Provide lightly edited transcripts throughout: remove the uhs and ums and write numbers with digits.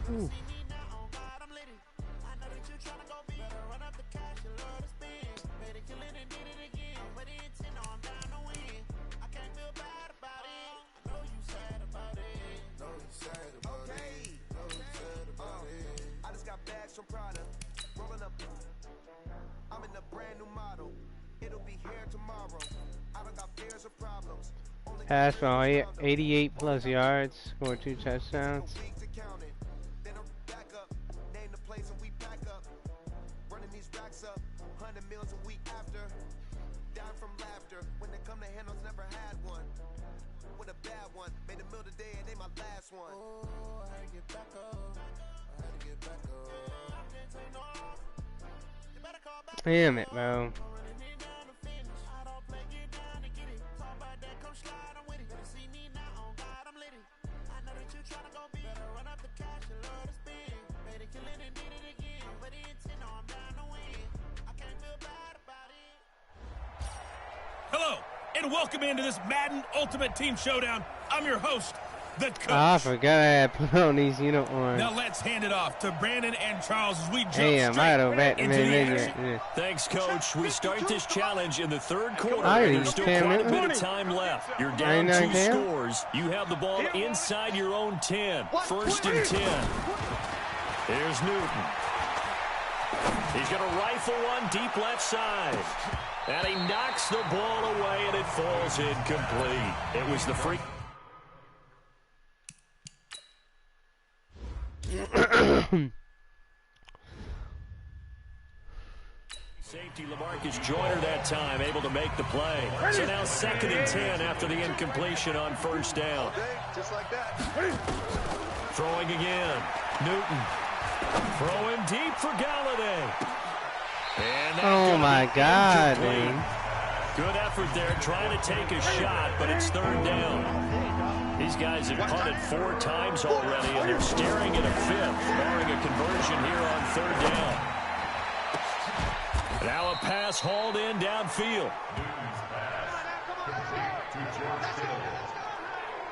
Ooh. Pass for 88 plus yards, scored 2 touchdowns. Damn it, bro. Hello, and welcome into this Madden Ultimate Team Showdown. I'm your host, the coach. I forgot I had put on these uniforms. Now let's hand it off to Brandon and Charles as we jump straight into the action. Thanks, Coach. We start this challenge in the third quarter. There's still quite a bit of time left. You're down 2 scores. You have the ball inside your own 10. First and 10. Here's Newton. He's going to rifle one deep left side. And he knocks the ball away, and it falls incomplete. It was the free. Safety LaMarcus Joyner that time, able to make the play. So now 2nd and 10 after the incompletion on first down. Just like that. Throwing again. Newton. Throwing deep for Galladay. Oh my God, man. Good effort there, trying to take a shot, but it's 3rd down. These guys have punted 4 times already, and they're staring at a 5th, barring a conversion here on 3rd down. Now a pass hauled in downfield.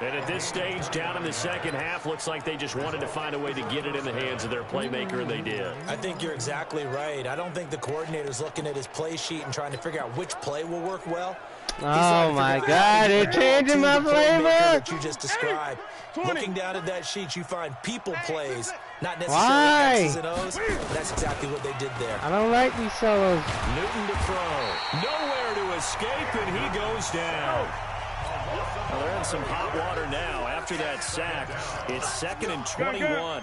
And at this stage, down in the second half, looks like they just wanted to find a way to get it in the hands of their playmaker, and they did. I think you're exactly right. I don't think the coordinator's looking at his play sheet and trying to figure out which play will work well. Oh my God, they're changing my playbook that you just described. Looking down at that sheet, you find people plays, not necessarily X's and O's. That's exactly what they did there. I don't like these solos. Newton to throw. Nowhere to escape, and he goes down. Well, they're in some hot water now after that sack. It's 2nd and 21.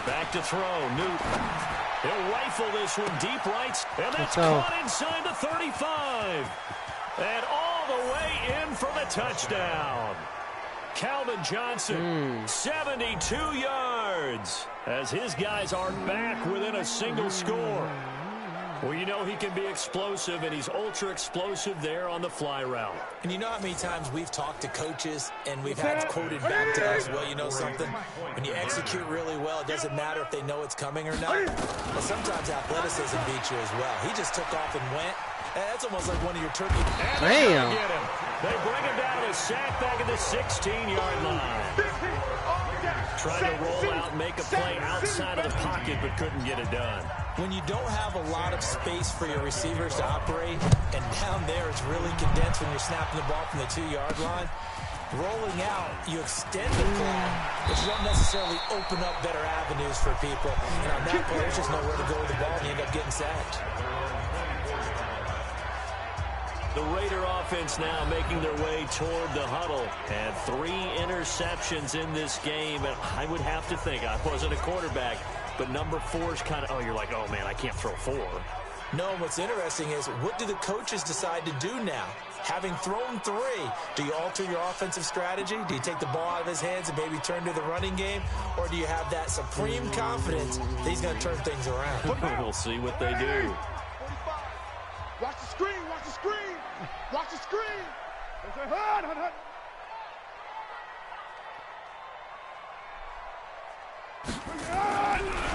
Back to throw, Newton. He'll rifle this one deep right, and that's caught inside the 35. And all the way in for the touchdown. Calvin Johnson, 72 yards, as his guys are back within a single score. Well, you know he can be explosive, and he's ultra-explosive there on the fly route. And you know how many times we've talked to coaches, and we've had quoted back to us, well, you know something? When you execute really well, it doesn't matter if they know it's coming or not. But sometimes athleticism beats you as well. He just took off and went. That's almost like one of your turkey. Damn. They bring him down a sack back at the 16-yard line. Trying to roll out and make a play outside of the pocket, but couldn't get it done. When you don't have a lot of space for your receivers to operate, and down there it's really condensed when you're snapping the ball from the 2-yard line, rolling out, you extend the play, but you don't necessarily open up better avenues for people. And on that play, there's just nowhere to go with the ball, and you end up getting sacked. The Raider offense now making their way toward the huddle. And 3 interceptions in this game. And I would have to think, I wasn't a quarterback, but number 4 is kind of, oh, you're like, oh, man, I can't throw 4. No, what's interesting is, what do the coaches decide to do now? Having thrown 3, do you alter your offensive strategy? Do you take the ball out of his hands and maybe turn to the running game? Or do you have that supreme confidence that he's going to turn things around? We'll see what they do. Watch the screen, watch the screen. Watch the screen.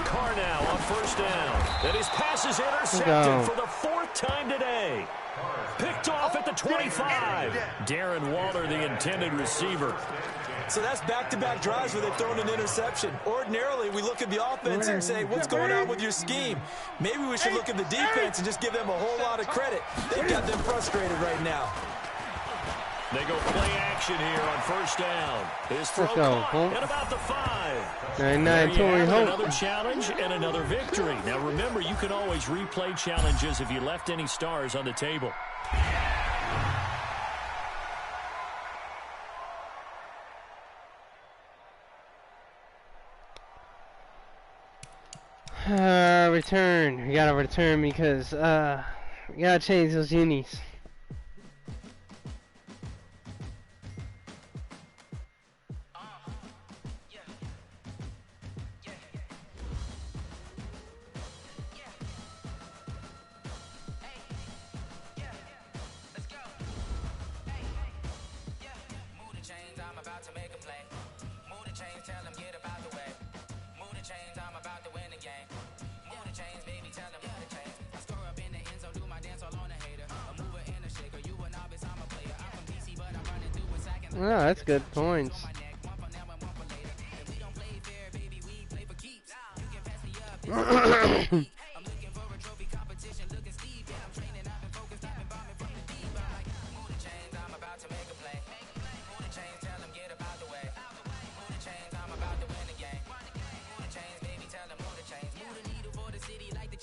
Carr now on first down. And his pass is intercepted for the 4th time today. Picked off at the 25. Darren Waller, the intended receiver. So that's back-to-back drives where they've thrown an interception. Ordinarily, we look at the offense and say, what's going on with your scheme? Maybe we should look at the defense and just give them a whole lot of credit. They've got them frustrated right now. They go play action here on first down. His throw caught at about the 5. Another challenge and another victory. Now remember, you can always replay challenges if you left any stars on the table. Return. We gotta return because we gotta change those unis. Oh, that's good points.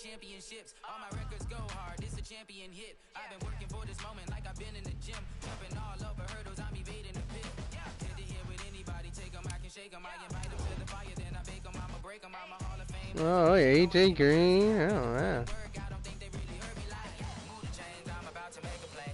Championships, all my records go hard. This a champion hit. I've been working for this moment like I've been in the gym, jumping all over hurdles. I'm evading the pit. Head to head with anybody, take 'em, I can shake 'em. I invite 'em to the fire, then I bake 'em. I'ma break 'em. I'm a Hall of Fame. Oh, AJ Green. Oh, yeah. I don't think they really heard me like move the chains. I'm about to make a play.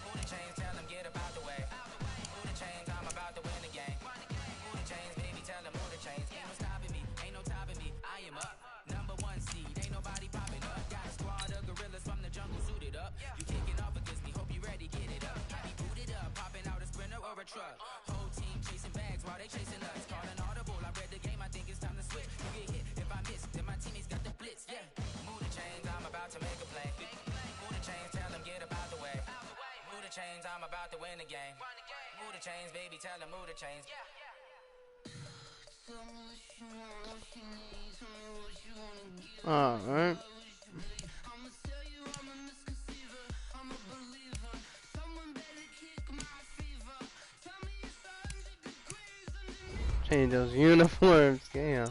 Move the chains, tell 'em get up out the way. Move the chains, I'm about to win the game. Move the chains, baby, tell 'em move the chains. Ain't no stopping me, ain't no topping me. I am up. Number 1 seed, ain't nobody popping up. Got a squad of gorillas from the jungle suited up. You kicking off against me, hope you ready, get it up. I be booted up, popping out a sprinter or a truck. Whole team chasing bags while they chasing us. Calling audible, I read the game, I think it's time to switch. You get hit, if I miss, then my teammates got the blitz, yeah. Move the chains, I'm about to make a play. Move the chains, tell them get up out the way. Move the chains, I'm about to win the game. Move the chains, baby, tell them move the chains. All right. Change those uniforms, damn.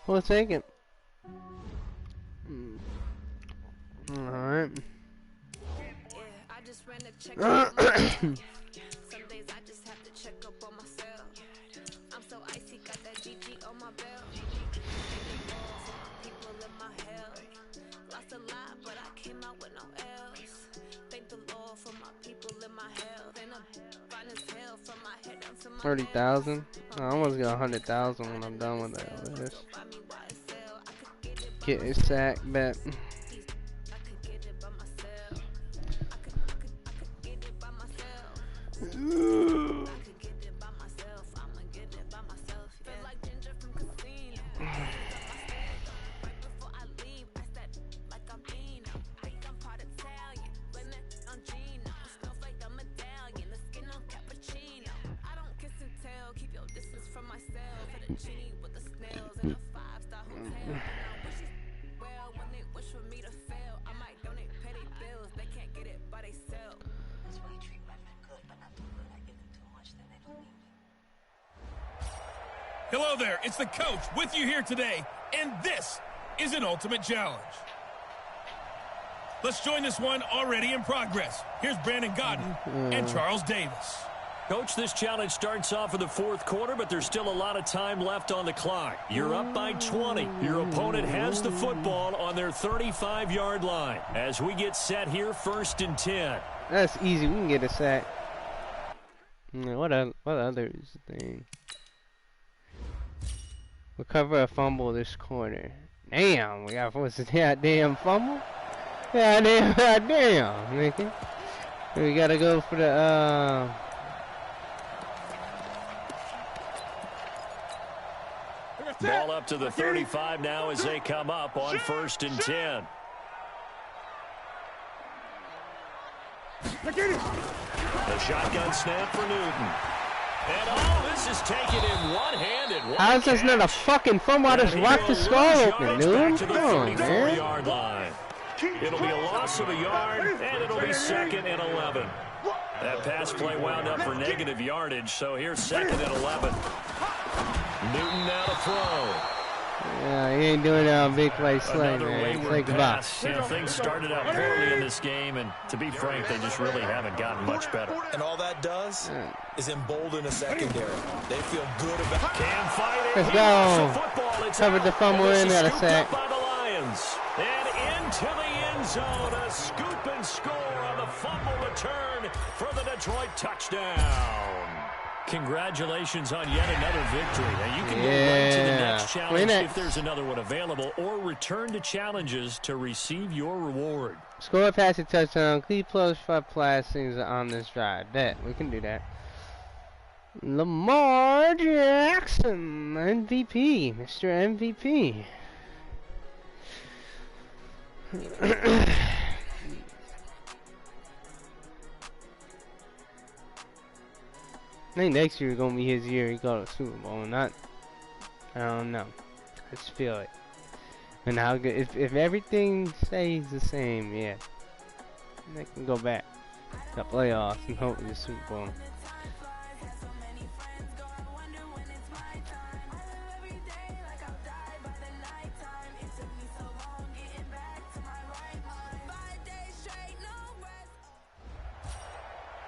We'll take it. Alright. Yeah, I just ran a check up on myself. Some days I just have to check up on myself. I'm so icy, got that GG on my belt. People in my hell. 30,000. I almost got 100,000 when I'm done with this. Get a sack bet. Hello there, it's the coach with you here today, and this is an ultimate challenge. Let's join this one already in progress. Here's Brandon Godden and Charles Davis. Coach, this challenge starts off in the fourth quarter, but there's still a lot of time left on the clock. You're up by 20. Your opponent has the football on their 35-yard line. As we get set here, 1st and 10. That's easy. We can get a sack. What other is the thing? Recover a fumble this quarter. Damn, we got forced a goddamn fumble. Goddamn, nigga. We gotta go for the Ball up to the 35 now as they come up on 1st and 10. The shotgun snap for Newton. And this is taken in one-handed. How's this not a fucking fumble? I just rocked the skull open, dude. Come on, man. Line. It'll be a loss of a yard, and it'll be 2nd and 11. That pass play wound up for negative yardage, so here's 2nd and 11. Newton now to throw. Yeah, he ain't doing that on big play slay, Another man. wayward pass. You know, things started out poorly in this game, and to be frank, they just really haven't gotten much better. And all that does is embolden a secondary. They feel good about it. Can fight it. Let's He go. the football. It's Covered the fumble in, got a sack. By the Lions. And into the end zone. A scoop and score on the fumble return for the Detroit touchdown. Congratulations on yet another victory. Now you can go right to the next challenge if there's another one available, or return to challenges to receive your reward. Score a passing touchdown. Cleat plus 5 passings on this drive. That we can do that. Lamar Jackson, MVP, Mr. MVP. I think next year is gonna be his year. He got a Super Bowl, not. I don't know. I just feel it. And how good if everything stays the same, yeah, they can go back to playoffs and hopefully the Super Bowl.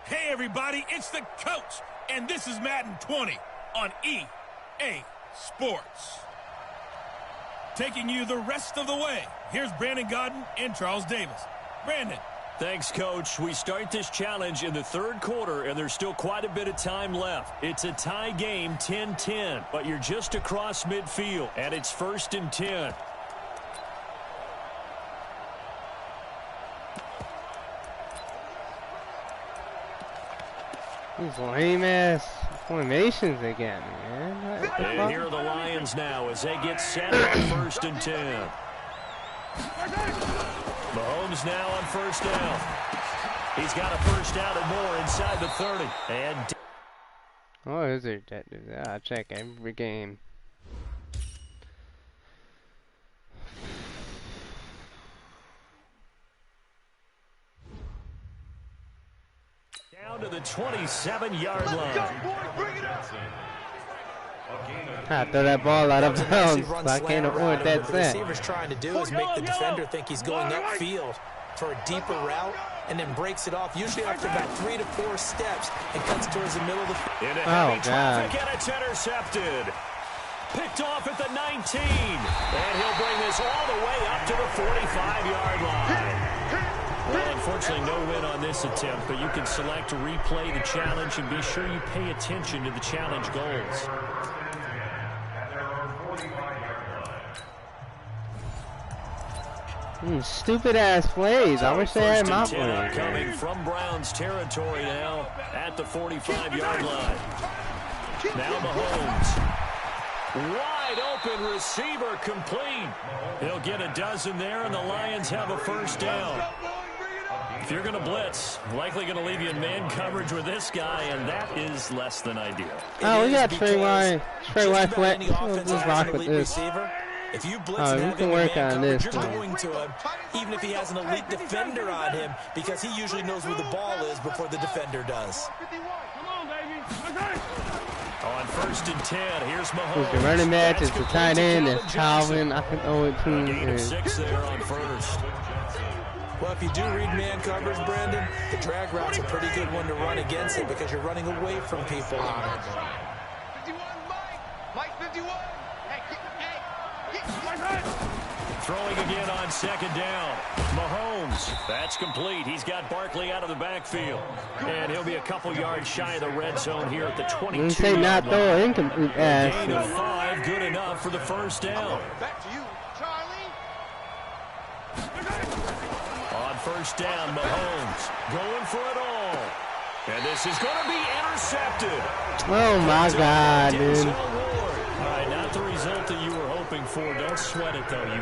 Hey everybody, it's the coach, and this is Madden 20 on EA Sports. Taking you the rest of the way, here's Brandon Godden and Charles Davis. Brandon. Thanks, Coach. We start this challenge in the third quarter, and there's still quite a bit of time left. It's a tie game, 10-10, but you're just across midfield, and it's 1st and 10. These lame-ass formations again, man. And here are the Lions now as they get set on 1st and 10. Mahomes now on 1st down. He's got a 1st down and more inside the 30. And oh, is it? I check every game. down to the 27-yard line. I throw that ball out of bounds, but I can't afford that What the receiver's trying to do is make the defender think he's going upfield for a deeper route and then breaks it off, usually after about 3 to 4 steps, and cuts towards the middle of the into heavy traffic, and it's intercepted. Picked off at the 19. And he'll bring this all the way up to the 45-yard line. Well, unfortunately, no win on this attempt, but you can select to replay the challenge and be sure you pay attention to the challenge goals. Stupid ass plays. I wish they had my play. Coming from Browns territory now at the 45-yard line. Now Mahomes. Wide open receiver complete. He'll get a dozen there, and the Lions have a first down. If you're going to blitz, likely going to leave you in man coverage with this guy, and that is less than ideal. Oh, we got Trey White flex. We'll just rock with this. If you blitz and have him in man coverage, you're going to him, even if he has an elite defender on him, because he usually knows where the ball is before the defender does. On 1st and 10, here's Mahomes. It's the running back, it's the tight end, it's Calvin. I can throw it to Gain of 6 there on 1st. Well, if you do read man coverage, Brandon, the drag route's a pretty good one to run against it because you're running away from people on it. 51, Mike 51. Throwing again on 2nd down. Mahomes, that's complete. He's got Barkley out of the backfield. And he'll be a couple yards shy of the red zone here at the 22. You say not throw an incomplete pass. Gain of 5, good enough for the first down. Back to you, Charlie. On 1st down, Mahomes going for it all. And this is going to be intercepted. Oh my God, dude. All right, not the result that you were hoping for. Don't sweat it, though.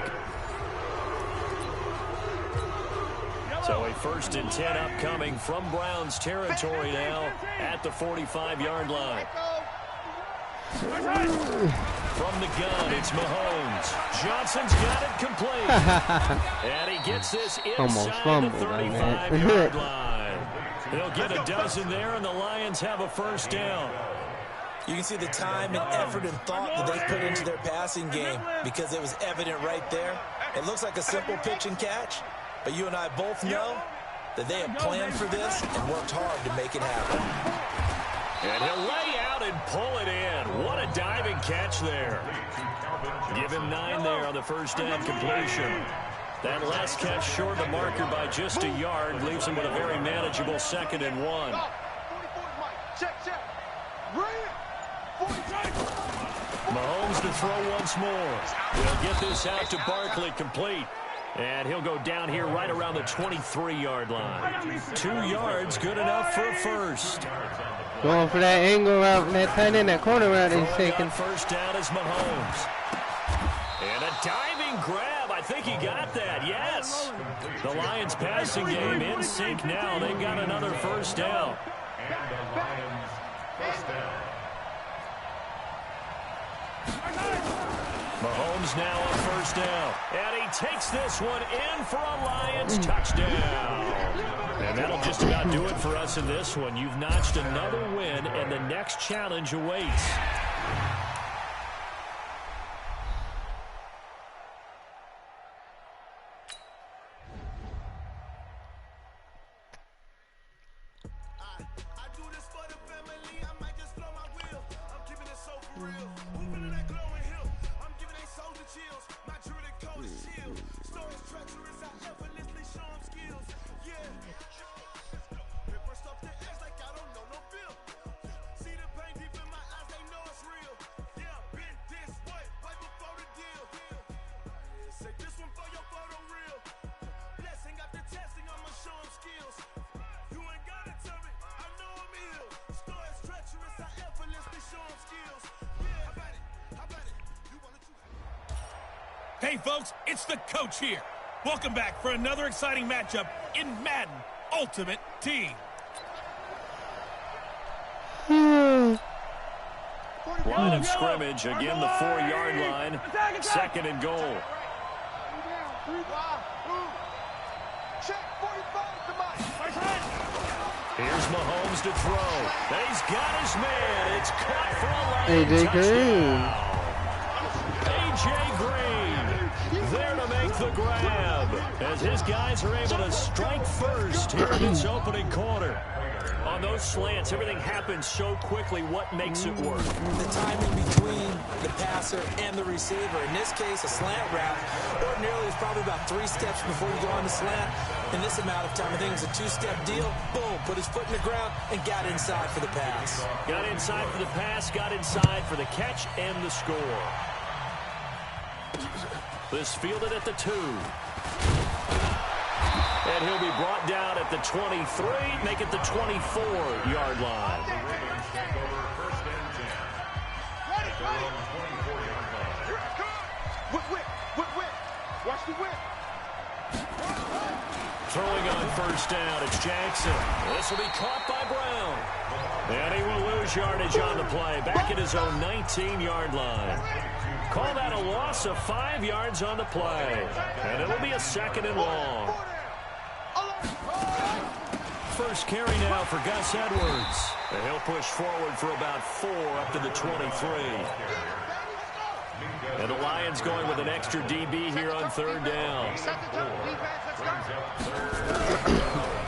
So a 1st and 10 upcoming from Browns territory now at the 45-yard line. From the gun, it's Mahomes. Johnson's got it complete. And he gets this inside the 35-yard line. He'll get a dozen there, and the Lions have a first down. You can see the time and effort and thought that they put into their passing game because it was evident right there. It looks like a simple pitch and catch, but you and I both know that they have planned for this and worked hard to make it happen. And he'll lay out and pull it in. What a diving catch there. Give him 9 there on the first down completion. That last catch short of the marker by just a yard leaves him with a very manageable 2nd and 1. Check. Mahomes to throw once more. He'll get this out to Barkley complete. And he'll go down here right around the 23-yard line. 2 yards, good enough for a first. Going for that angle route, that tight end, that corner route he's taking. First down is Mahomes. And a diving grab. I think he got that, yes. The Lions passing game in sync now. They've got another first down. Mahomes now on first down. And he takes this one in for a Lions touchdown. And that'll just about do it for us in this one. You've notched another win, and the next challenge awaits. Hey, folks, it's the coach here. Welcome back for another exciting matchup in Madden Ultimate Team. Line of scrimmage, again the 4-yard line, 2nd and goal. Here's Mahomes to throw. He's got his man. It's caught for a line touchdown. A.J. Green there to make the grab. as his guys are able to strike first here in this opening quarter. On those slants, everything happens so quickly. What makes it work? The timing between the passer and the receiver. In this case, a slant route ordinarily is probably about 3 steps before you go on the slant. In this amount of time, I think it was a 2-step deal. Boom, put his foot in the ground and got inside for the pass. Got inside for the pass, got inside for the catch and the score. This fielded at the 2. And he'll be brought down at the 23, make it the 24-yard line. Watch the whip. Throwing on first down, it's Jackson. This will be caught by Brown. And he will lose yardage on the play, back at his own 19-yard line. Call that a loss of 5 yards on the play. And it'll be a 2nd and long. First carry now for Gus Edwards. And he'll push forward for about 4 up to the 23. And the Lions going with an extra DB here on 3rd down.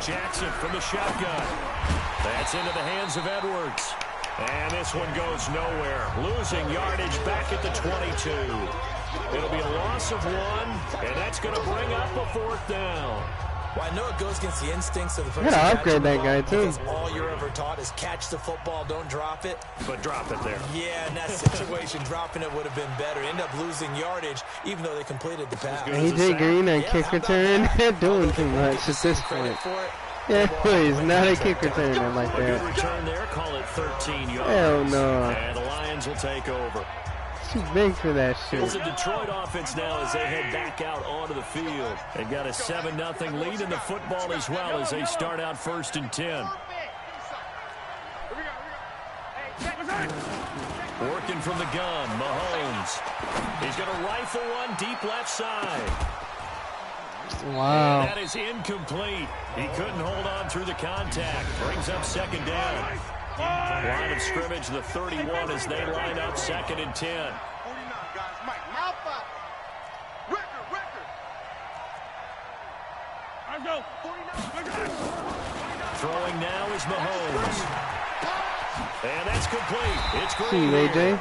Jackson from the shotgun. That's into the hands of Edwards. And this one goes nowhere. Losing yardage back at the 22. It'll be a loss of 1, and that's going to bring up a 4th down. Well, I know it goes against the instincts of the person. You gotta upgrade that guy, too. Because all you're ever taught is catch the football, don't drop it. But drop it there. Yeah, in that situation, dropping it would have been better. End up losing yardage, even though they completed the pass. AJ Green and kick return. They're doing too much at this point. Yeah, please, not a kick returner like A good that. return there. Call it 13 yards. Hell no. And the Lions will take over. Too big for that It's shit. a Detroit offense now as they head back out onto the field. They've got a 7-0 lead in the football as well as they start out 1st and 10. Working from the gun, Mahomes. He's going to rifle one deep left side. Wow. And that is incomplete. He couldn't hold on through the contact. Brings up 2nd down. Line of scrimmage, the 31 as they line up 2nd and 10. 49, guys. Mike, mouth up. Record. Let's go. 49. Throwing now is Mahomes. And that's complete. It's great. See you, AJ.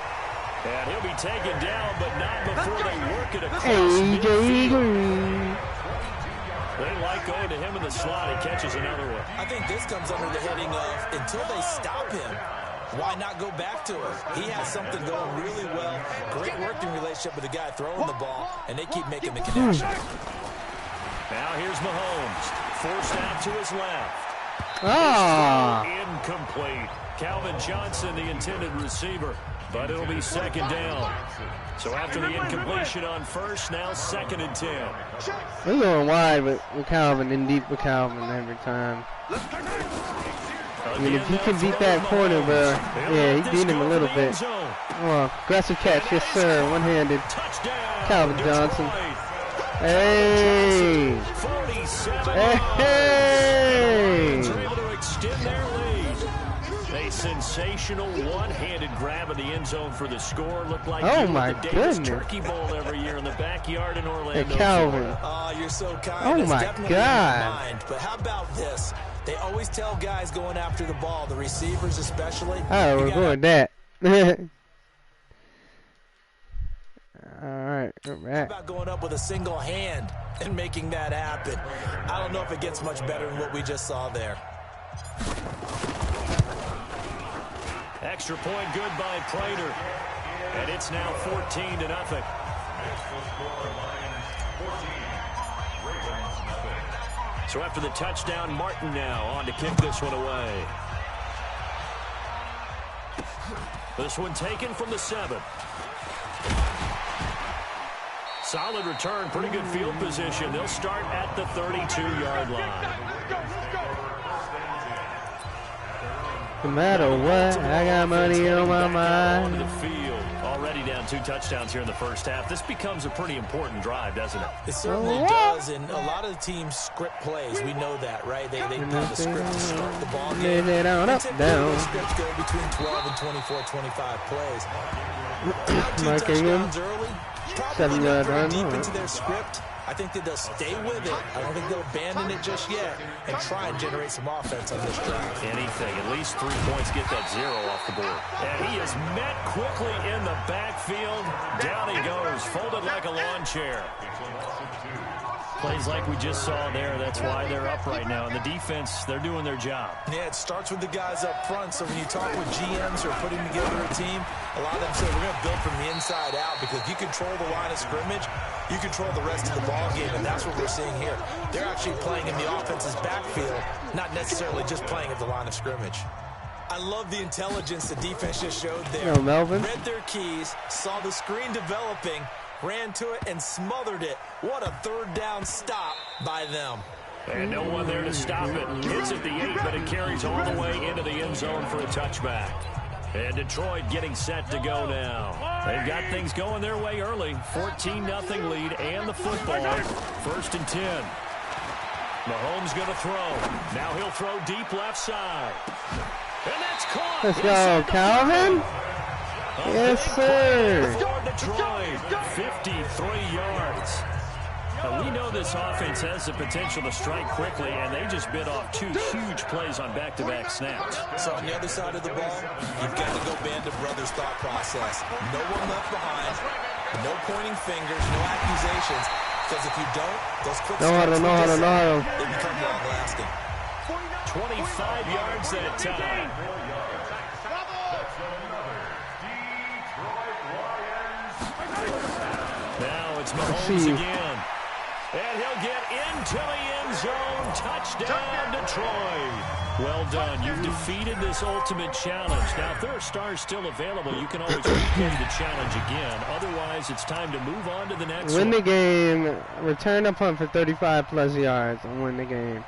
And he'll be taken down, but not before they work it across AJ midfield. Green. They like going to him in the slot. He catches another one. I think this comes under the heading of until they stop him, why not go back to him? He has something going really well. Great working relationship with the guy throwing the ball, and they keep making the connection. Now here's Mahomes. Forced out to his left. Ah. Incomplete. Calvin Johnson, the intended receiver, but it'll be 2nd down. So after the incompletion on first, now 2nd and 10. We're going wide with Calvin and deep with Calvin every time. I mean, if he can beat that corner, bro, yeah, he beat him a little bit. Oh, aggressive catch, yes sir, one-handed. Calvin Johnson. Hey! Hey! Able to extend their lead. A sensational one-handed grab of the end zone for the score. Looked like Oh my the Davis goodness. Turkey Bowl every year in the backyard in Orlando. Hey, Calvin. Florida. Oh, you're so kind. Oh, That's my definitely God. in mind. But how about this? They always tell guys going after the ball, the receivers especially. Oh, we're going that. Alright, we're How back. about going up with a single hand and making that happen? I don't know if it gets much better than what we just saw there. Extra point good by Prater. And it's now 14-0. So after the touchdown, Martin now on to kick this one away. This one taken from the 7. Solid return, pretty good field position. They'll start at the 32-yard line. No matter what, I got money on my Onto mind. the field. Already down 2 touchdowns here in the first half. This becomes a pretty important drive, doesn't it? It certainly does, and a lot of the teams script plays. We know that, right? They have a script to start the ball game. They down, up, Typically, down. those scripts go between 12 and 24, 25 plays. Now 2 Mark Ingram. touchdowns early. probably not very deep into their script. I think that they'll stay with it. I don't think they'll abandon it just yet and try and generate some offense on this drive. Anything. At least 3 points, get that 0 off the board. And he is met quickly in the backfield. Down he goes, folded like a lawn chair. Plays like we just saw there. That's why they're up right now. And the defense, they're doing their job. Yeah, it starts with the guys up front. So when you talk with GMs who are putting together a team, a lot of them say we're going to build from the inside out because if you control the line of scrimmage, you control the rest of the ball game, and that's what we're seeing here. They're actually playing in the offense's backfield, not necessarily just playing at the line of scrimmage. I love the intelligence the defense just showed there. Yo, Melvin. Read their keys, saw the screen developing, ran to it and smothered it. What a third down stop by them. And no one there to stop it. Hits at the 8, but it carries all the way into the end zone for a touchback. And Detroit getting set to go now. They've got things going their way early. 14-0 lead and the football. 1st and 10. Mahomes going to throw. Now he'll throw deep left side. And that's caught. Let's go, Calvin. Yes, sir. Detroit, 53 yards. Now, we know this offense has the potential to strike quickly, and they just bit off 2 huge plays on back-to-back snaps. So on the other side of the ball, you've got to go band of brothers thought process. No one left behind, no pointing fingers, no accusations, because if you don't, those quick starts they become long-lasting. 25 yards that time. Now it's Mahomes again. And he'll get into the end zone. Touchdown, Detroit. Well done. You've defeated this ultimate challenge. Now, if there are stars still available, you can always replay the challenge again. Otherwise, it's time to move on to the next one. Win the game. Return a punt for 35-plus yards and win the game.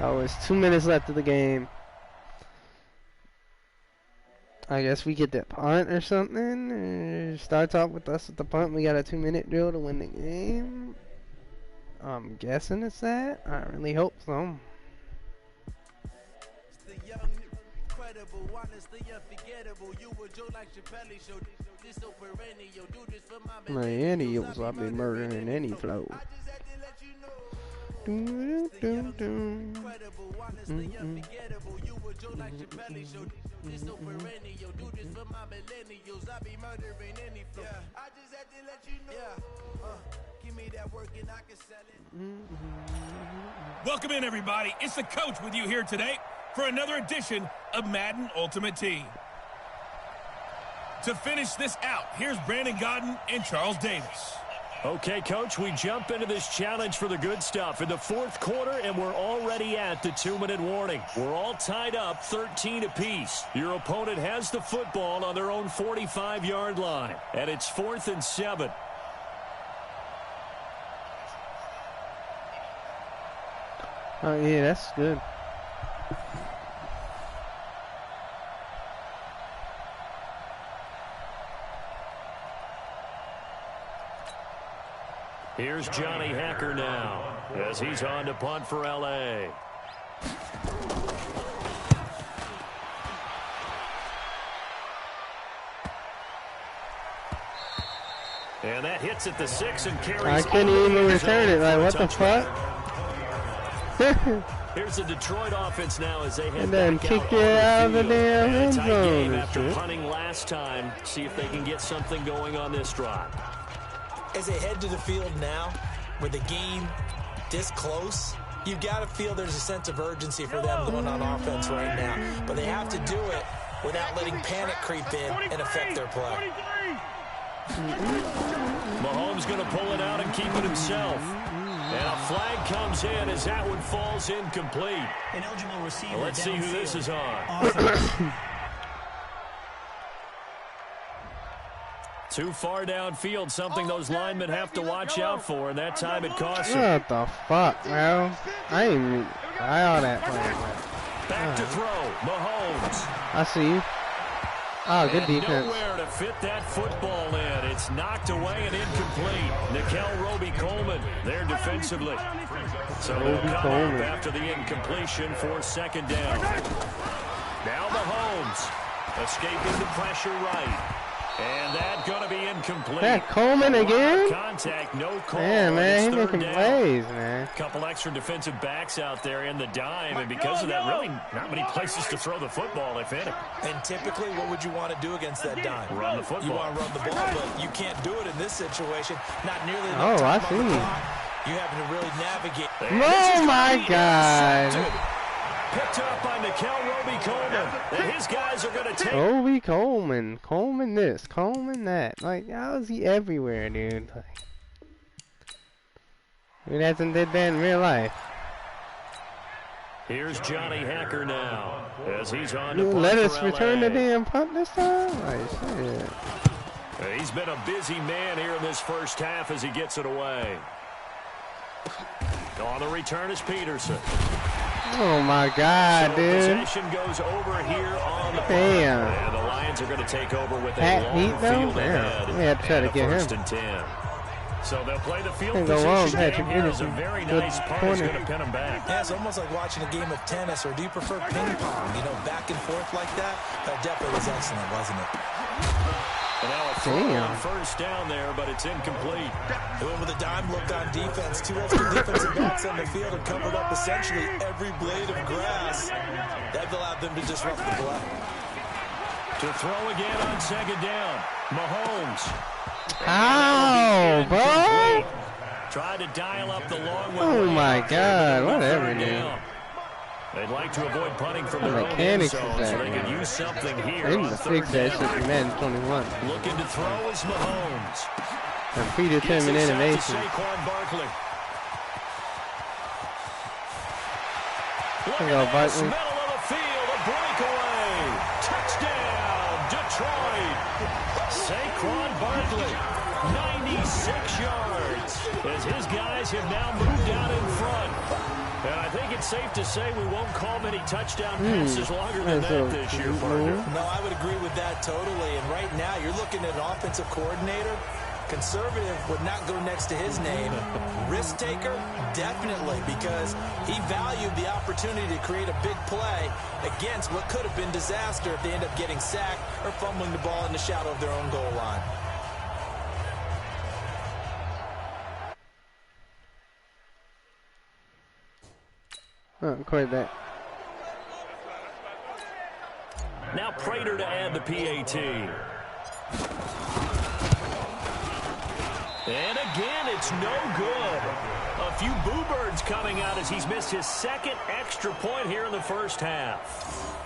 Oh, it's 2 minutes left of the game. I guess we get that punt or something. Or starts off with us at the punt. We got a 2-minute drill to win the game. I'm guessing it's that. I really hope so. My idiots, I'll be murdering any flow. Welcome in, everybody. It's the coach with you here today for another edition of Madden Ultimate Team. To finish this out, here's Brandon Gaudin and Charles Davis. Okay, Coach, we jump into this challenge for the good stuff in the 4th quarter, and we're already at the 2-minute warning. We're all tied up 13 apiece. Your opponent has the football on their own 45-yard line, and it's 4th and 7. Oh, yeah, that's good. Here's Johnny Hacker now as he's on to punt for L.A. And that hits at the 6 and carries. I couldn't even return it. Like, what the fuck? Here's the Detroit offense now as they head and then back kick out it out of the damn and end a tight game zone. after punting last time. See if they can get something going on this drive. As they head to the field now, with the game this close, you've got to feel there's a sense of urgency for them going on offense right now. But they have to do it without letting panic creep in and affect their play. Mahomes going to pull it out and keep it himself. And a flag comes in as that one falls incomplete. An eligible receiver. Well, let's see who this is on. Too far downfield, something those linemen have to watch out for, and that time it costs them. What the fuck, bro? I ain't even all that play. Back to throw, Mahomes. I see you. Oh, good defense. Nowhere to fit that football in. It's knocked away and incomplete. Nickel Roby-Coleman there defensively. So they'll come up after the incompletion for 2nd down. Now Mahomes escaping the pressure right. And that's going to be incomplete. That Coleman again? Contact, no call. Yeah, man, he making down. plays, man. Couple extra defensive backs out there in the dime, and because of that, really not many places to throw the football, if any. And typically, what would you want to do against that dime? Run the football. You want to run the ball, but you can't do it in this situation. Not nearly enough Oh, I time on the see. clock. You having to really navigate. Oh, my God. Picked up by Nickel Roby-Coleman. And his guys are going to take. Roby-Coleman. Coleman this, Coleman that. Like, how is he everywhere, dude? Like, he hasn't did that in real life. Here's Johnny Hacker now as he's on to You punt let for us LA. return the damn punt this time? Like, shit. He's been a busy man here in this first half as he gets it away. On the return is Peterson. Oh my God, So dude. possession goes over here on the Damn. punt. And the Lions are going to take over with a Pat long Heat, though? field Damn. ahead. They had to try to and a get him. 1st and 10. So they'll play the field Can't go position wrong, game Patrick here as a Peterson. very Good nice punt is corner. going to pin him back. Yeah, it's almost like watching a game of tennis, or do you prefer ping pong? You know, back and forth like that? That definitely was excellent, wasn't it? And now a throw Damn. on first down there, but it's incomplete. They went with a dime look on defense. 2 extra defensive backs on the field and covered up essentially every blade of grass. That allowed them to disrupt the play. To throw again on 2nd down. Mahomes. Ow, bro. Tried to dial up the long one. Oh my God, On whatever, 3rd dude. down. They'd like to avoid punting from their The own end mechanics zone, is so that, they could man. use something here They on need to 3rd fix that shit down. in Madden 21. Looking to throw is Mahomes. And Gets predetermined this out to innovation. Saquon Barkley. Look There at you go, this, Barkley. middle of the field, a breakaway. Touchdown, Detroit. Saquon Barkley, 96 yards, as his guys have now moved out in front. And I think it's safe to say we won't call many touchdown passes longer than That's that a this year, good partner. move. No, I would agree with that totally. And right now, you're looking at an offensive coordinator. Conservative would not go next to his name. Risk taker, definitely, because he valued the opportunity to create a big play against what could have been disaster if they end up getting sacked or fumbling the ball in the shadow of their own goal line. Quarterback. Now Prater to add the PAT. And again, it's no good. A few boo birds coming out as he's missed his 2nd extra point here in the first half.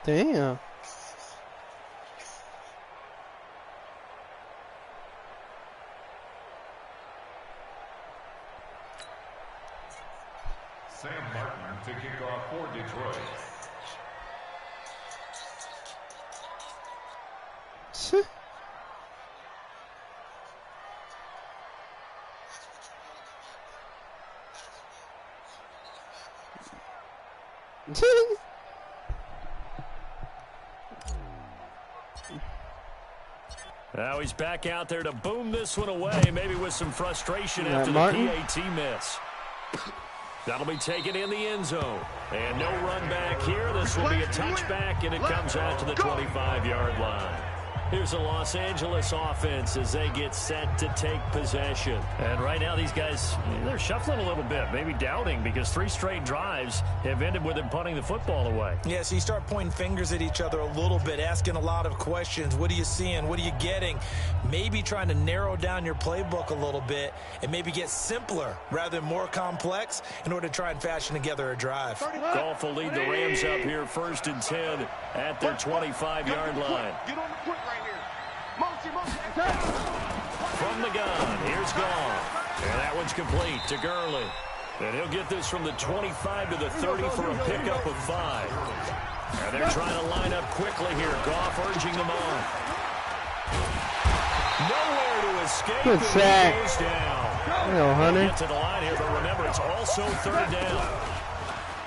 Damn. Sam Martin to kick off for Detroit. Now he's back out there to boom this one away, maybe with some frustration after Martin? the PAT miss. That'll be taken in the end zone. And no run back here. This will be a touchback, and it comes out to the 25-yard line. Here's the Los Angeles offense as they get set to take possession. And right now these guys, they're shuffling a little bit, maybe doubting, because 3 straight drives have ended with them punting the football away. Yeah, so you start pointing fingers at each other a little bit, asking a lot of questions. What are you seeing? What are you getting? Maybe trying to narrow down your playbook a little bit and maybe get simpler rather than more complex in order to try and fashion together a drive. Goff will lead the Rams up here 1st and 10 at their 25-yard line. Get on the foot right here. Motion. From the gun, here's Goff. And that one's complete to Gurley. And he'll get this from the 25 to the 30 for a pickup of 5. And they're trying to line up quickly here. Goff urging them on. Nowhere to escape. Good sack. He goes down. Hello, Hunter. Get to the line here, but remember, it's also 3rd down.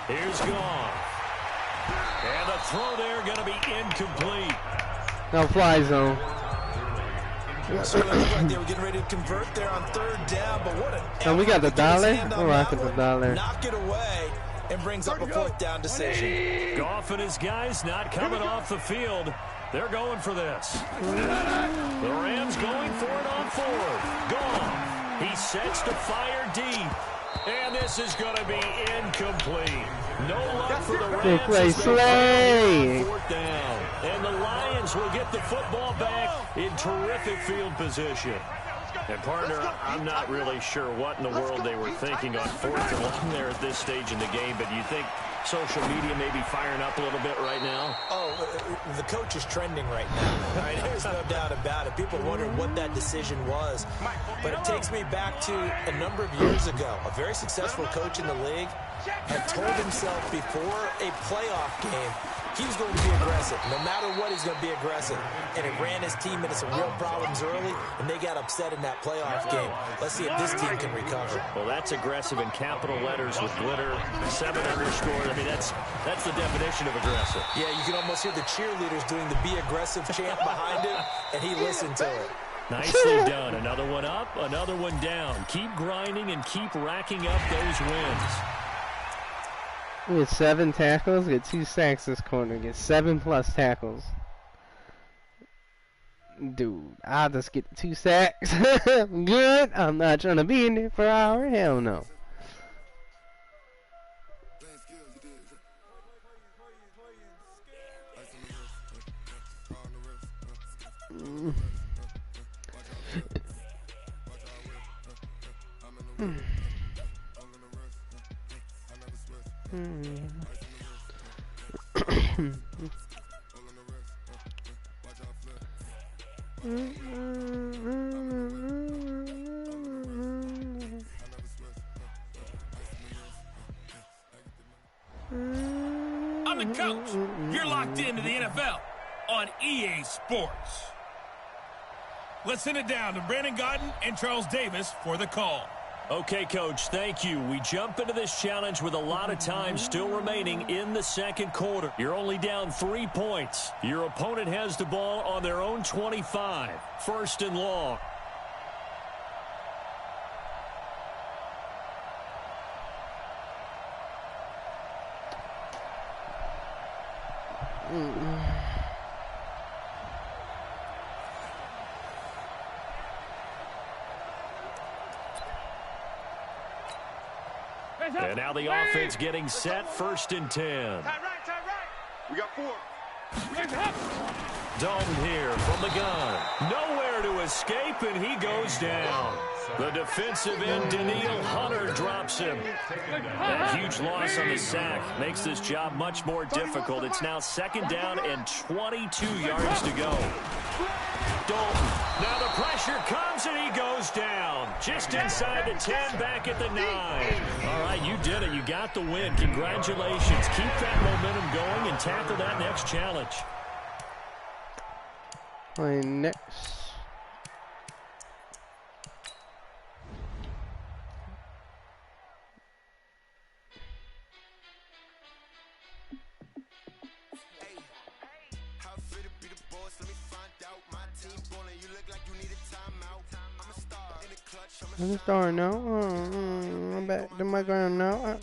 Here's Goff. And the throw there going to be incomplete. No fly zone. So it looked like they were getting ready to convert there on 3rd down, but what an And we got the dollar. we're rocking the dollar. Knock it away and brings up a 4th down decision. Goff and his guys not coming off the field. They're going for this. The Rams going for it on 4th. Goff. He sets to fire deep. And this is going to be incomplete. No luck for the Rams. Good play, Slay. 4th down. And the Lions will get the football back in terrific field position. And, partner, I'm not really sure what in the world they were thinking on 4th and long there at this stage in the game, but do you think social media may be firing up a little bit right now? Oh, the coach is trending right now. Right? There's no doubt about it. People wondering what that decision was. But it takes me back to a number of years ago. A very successful coach in the league had told himself before a playoff game he was going to be aggressive. No matter what, he's going to be aggressive. And it ran his team into some real problems early, and they got upset in that playoff game. Let's see if this team can recover. Well, that's aggressive in capital letters with glitter, 7 underscored. I mean, that's the definition of aggressive. Yeah, you can almost hear the cheerleaders doing the be aggressive chant behind him, and he listened to it. Nicely done. Another one up, another one down. Keep grinding and keep racking up those wins. We get 7 tackles, get 2 sacks this corner, get 7+ tackles. Dude, I'll just get 2 sacks. I'm good. I'm not trying to be in there for an hour. Hell no. I'm the coach. You're locked into the NFL on EA Sports. Let's send it down to Brandon Gaudin and Charles Davis for the call. Okay, Coach, thank you. We jump into this challenge with a lot of time still remaining in the 2nd quarter. You're only down 3 points. Your opponent has the ball on their own 25. 1st and long. And now the offense getting set, 1st and 10. We got 4. Dalton here from the gun. Nowhere to escape, and he goes down. The defensive end, Daniil Hunter, drops him. A huge loss on the sack makes this job much more difficult. It's now 2nd down and 22 yards to go. Dalton. Now the pressure comes, and he goes down. Just inside the 10, back at the 9. All right, you did it. You got the win. Congratulations. Keep that momentum going and tackle that next challenge. Playing next. I'm starting now. I'm back to my ground now.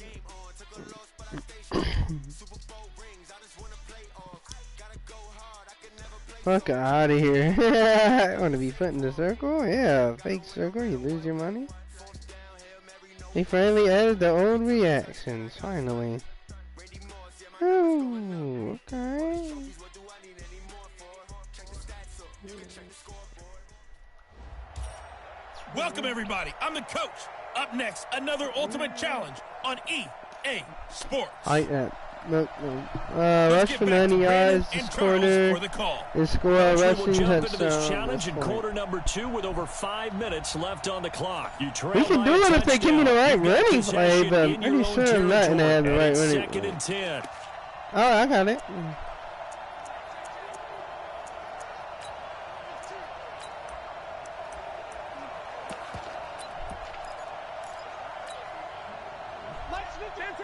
Fuck out of here. I want to be put in the circle? Yeah, fake circle. You lose your money. They finally added the old reactions. Finally. Oh, okay. Welcome, everybody. I'm the coach. Up next, another ultimate challenge on EA Sports. Look, rush for 90 yards this quarter. They score a rushing touchdown. Challenge in quarter number 2 with over 5 minutes left on the clock. We can do it if they give me the right running play, but I'm pretty sure I'm not going to have the right running play. 2nd and 10. Oh, I got it.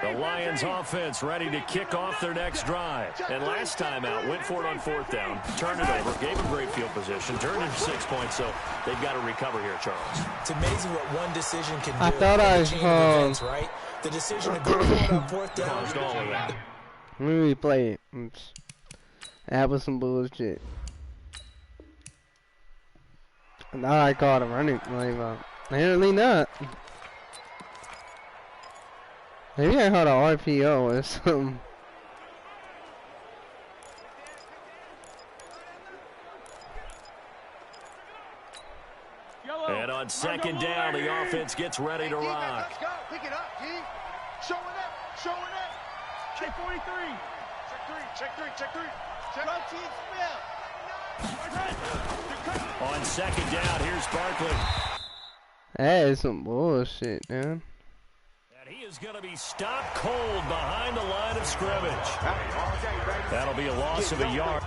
The Lions offense ready to kick off their next drive. And last time out, went for it on 4th down, turned it over, gave them great field position, turned into 6 points, so they've got to recover here, Charles. It's amazing what one decision can do. I thought I events, right? The decision to go for it on 4th down. Caused all of that. Let me replay it. Oops. That was some bullshit. Now I caught a running play, but apparently not. Maybe I caught an RPO or something. And on 2nd down, the offense gets ready to rock. Let's go. Pick it up, G. Showing up. Showing up. Check 43. Check 3. Check 3. Check 3. Check On 2nd down, here's Barkley. That is some bullshit, man. He is going to be stopped cold behind the line of scrimmage. That'll be a loss of a yard.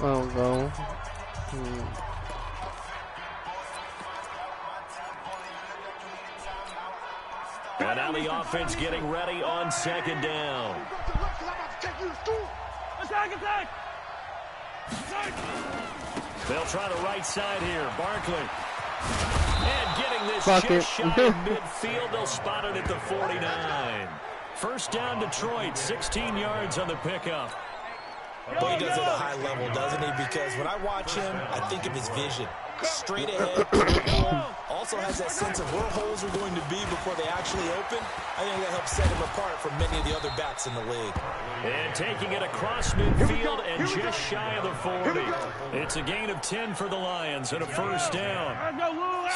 Oh, go. And now the offense getting ready on 2nd down. They'll try the right side here. Barkley. And getting this just shy of midfield. They'll spot it at the 49. 1st down, Detroit. 16 yards on the pickup. But he does it at a high level, doesn't he? Because when I watch him, I think of his vision. Straight ahead. Also has that sense of where holes are going to be before they actually open. I think that helps set him apart from many of the other backs in the league. And taking it across midfield and just shy of the 40. It's a gain of 10 for the Lions and a 1st down.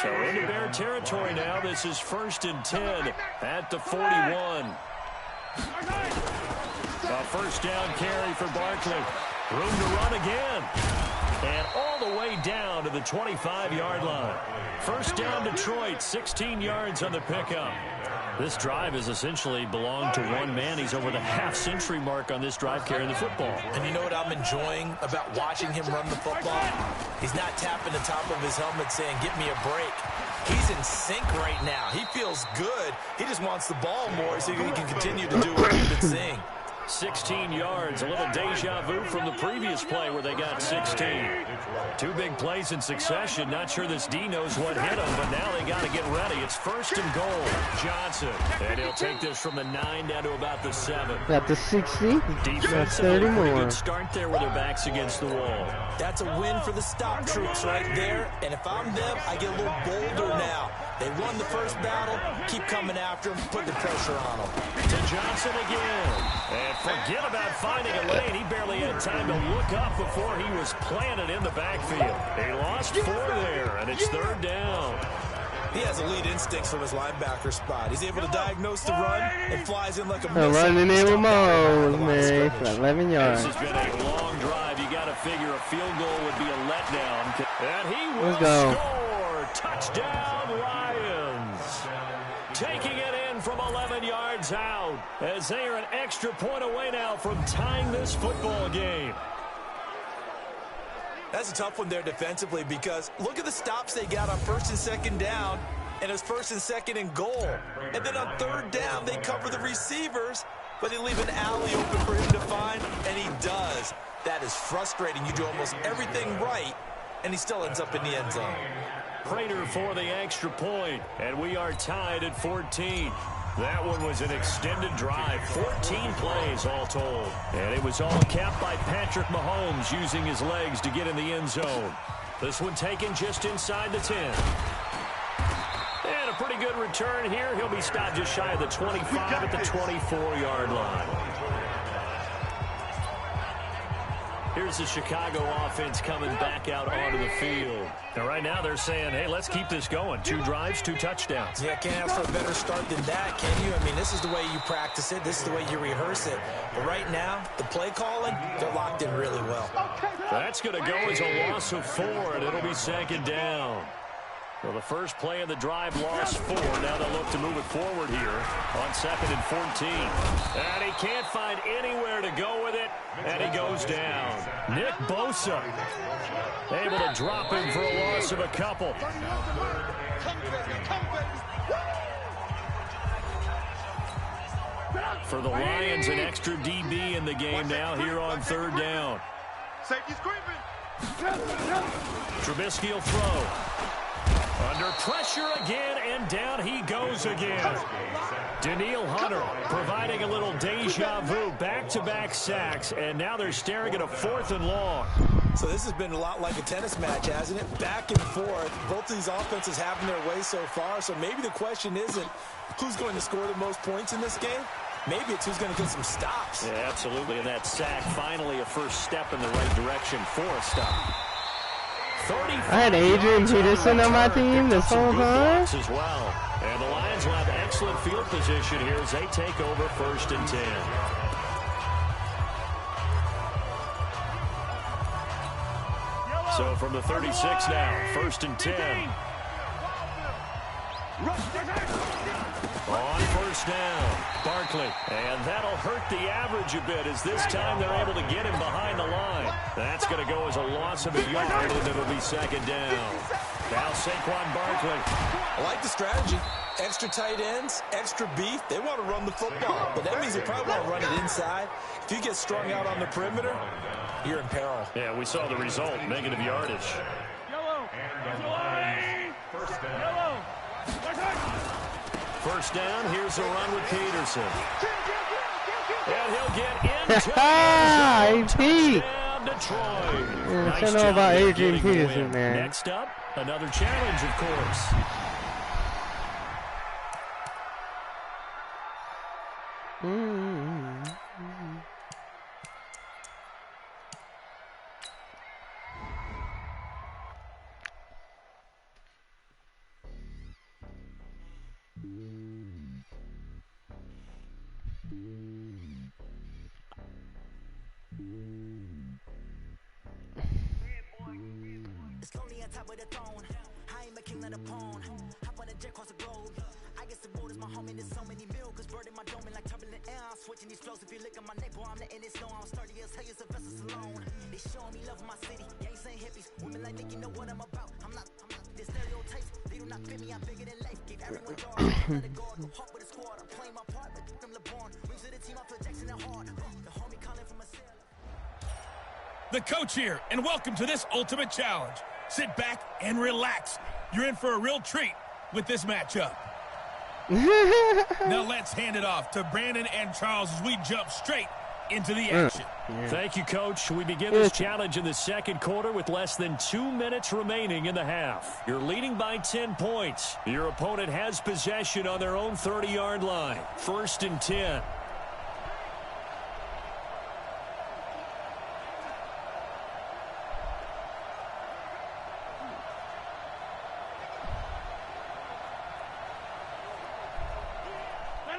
So into Bear territory now. This is 1st and 10 at the 41. A 1st down carry for Barkley. Room to run again. And all the way down to the 25-yard line. 1st down, Detroit. 16 yards on the pickup. This drive has essentially belonged to one man. He's over the half-century mark on this drive carrying the football. And you know what I'm enjoying about watching him run the football? He's not tapping the top of his helmet saying, "Get me a break." He's in sync right now. He feels good. He just wants the ball more so he can continue to do what he's been seeing. 16 yards, a little deja vu from the previous play where they got 16. 2 big plays in succession. Not sure this D knows what hit him, but now they got to get ready. It's 1st and goal. Johnson, and he'll take this from the 9 down to about the 7. Got the 60. Defense, 30 a more. good start there with their backs against the wall. That's a win for the stop troops right there. And if I'm them, I get a little bolder now. They won the first battle. Keep coming after them. Put the pressure on them. To Johnson again. And forget about finding a lane. He barely had time to look up before he was planted in the backfield. He lost 4 there, and it's 3rd down. He has elite instincts from his linebacker spot. He's able to diagnose the run and flies in like a missile. Running in with Moles, man, for 11 yards. This has been a long drive. You got to figure a field goal would be a letdown. And he will score. Touchdown, Lions. Taking it in from 11 yards out as they are an extra point away now from tying this football game. That's a tough one there defensively because look at the stops they got on 1st and 2nd down, and it's 1st and 2nd and goal. And then on 3rd down, they cover the receivers, but they leave an alley open for him to find, and he does. That is frustrating. You do almost everything right, and he still ends up in the end zone. Prater for the extra point, and we are tied at 14. That one was an extended drive, 14 plays all told. And it was all capped by Patrick Mahomes using his legs to get in the end zone. This one taken just inside the 10. And a pretty good return here. He'll be stopped just shy of the 25 at the 24-yard line. Here's the Chicago offense coming back out onto the field. And right now they're saying, hey, let's keep this going. 2 drives, 2 touchdowns. Yeah, can't ask for a better start than that, can you? I mean, this is the way you practice it. This is the way you rehearse it. But right now, the play calling, they're locked in really well. That's going to go as a loss of 4, and it'll be 2nd down. Well, the first play of the drive lost 4. Now they'll look to move it forward here on 2nd and 14. And he can't find anywhere to go with it, and he goes down. Nick Bosa able to drop him for a loss of a couple. For the Lions, an extra DB in the game now here on 3rd down. Safety screaming. Trubisky will throw. Under pressure again, and down he goes again. Danielle Hunter providing a little deja vu, back-to-back sacks, and now they're staring at a 4th and long. So this has been a lot like a tennis match, hasn't it? Back and forth. Both of these offenses having their way so far, so maybe the question isn't who's going to score the most points in this game. Maybe it's who's going to get some stops. Yeah, absolutely, and that sack finally a first step in the right direction for a stop. I had Adrian Peterson on my team this whole time. As well. And the Lions will have excellent field position here as they take over 1st and 10. So from the 36 now, 1st and 10. On 1st down, Barkley. And that'll hurt the average a bit as this time they're able to get him behind the line. That's going to go as a loss of a yard, and it'll be 2nd down. Now Saquon Barkley. I like the strategy. Extra tight ends, extra beef. They want to run the football, but that means they probably want to run it inside. If you get strung out on the perimeter, you're in peril. Yeah, we saw the result, negative yardage. Yellow. Yellow. 1st down, here's a run with Peterson. And he'll get into AP. touchdown, Detroit. I don't know about Adrian Peterson, man. Next up, another challenge, of course. It's lonely on top of the throne. I ain't a king of the pawn. Hop on a jet across the globe. I guess the road is my home and there's so many milkers burning my dome like turbulent air. I'm switching these flows. If you look at my neck, boy, I'm letting it snow. I'm sturdy as hell, as a vessel alone. They showing me love in my city. Gangs ain't hippies. Women like Nick, you know what I'm about. I'm not the stereotypes. They do not fit me. I'm bigger than life. Gave everyone joy. Let it go. Go hard with the squad. I'm playing my part. But them LeBron. Rings to the team. I feel Jackson and hard. The homie calling from a cell. The coach here, and welcome to this ultimate challenge. Sit back and relax. You're in for a real treat with this matchup. Now let's hand it off to Brandon and Charles as we jump straight into the action. Thank you, Coach. We begin this challenge in the 2nd quarter with less than 2 minutes remaining in the half. You're leading by 10 points. Your opponent has possession on their own 30-yard line. 1st and 10.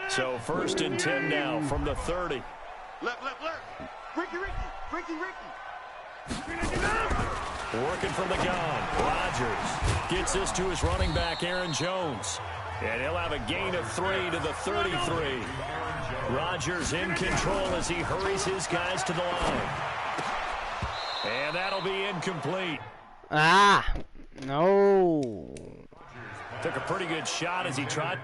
So 1st and 10 now from the 30. Left. Ricky. Working from the gun. Rodgers gets this to his running back, Aaron Jones. And he'll have a gain of 3 to the 33. Rodgers in control as he hurries his guys to the line. And that'll be incomplete. No. Took a pretty good shot as he tried.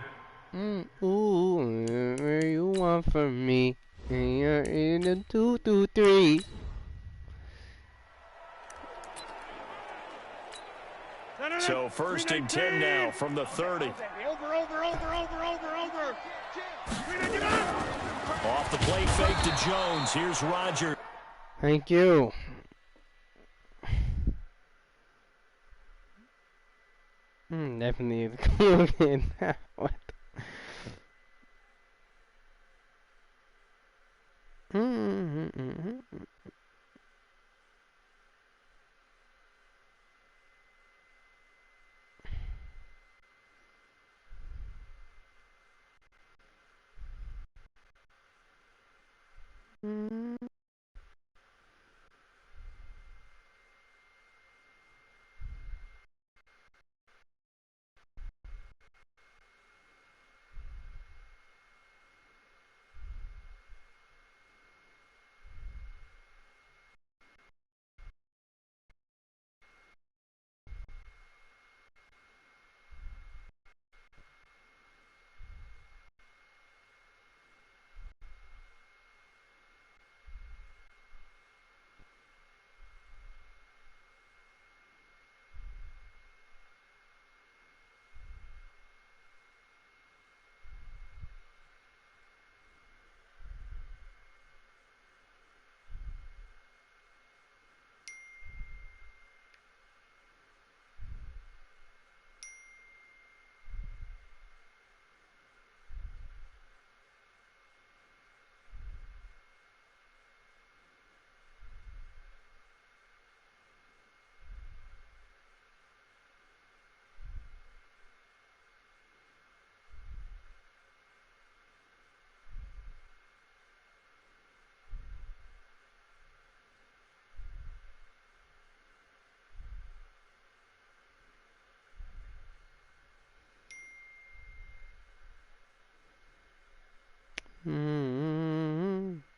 Ooh, where you want from me? And you're in the 2-2-3. So 1st and 10 now from the 30. Over. Off the play fake to Jones. Here's Rodgers. Thank you. Definitely again. What? Mm. Mm.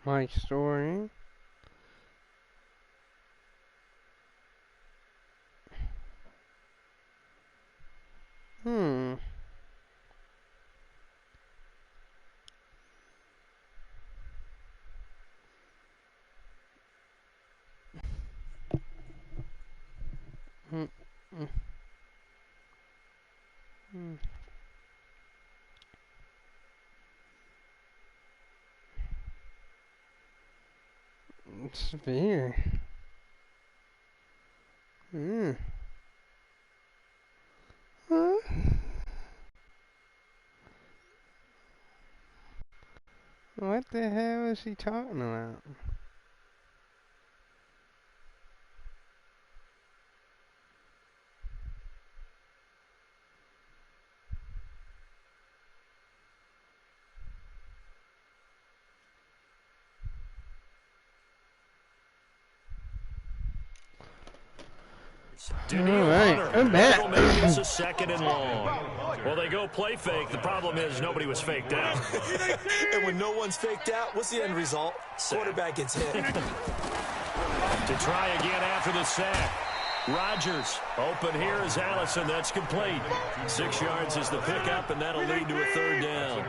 My story. Hmm. Mm, mm, mm. Severe. Mm. Huh? What the hell is he talking about? Daniil Hunter. I'm back. That'll make this a 2nd and long. Well, they go play fake. The problem is nobody was faked out. And when no one's faked out, what's the end result? Quarterback gets hit. To try again after the sack. Rodgers open here is Allison. That's complete. 6 yards is the pickup, and that'll lead to a 3rd down.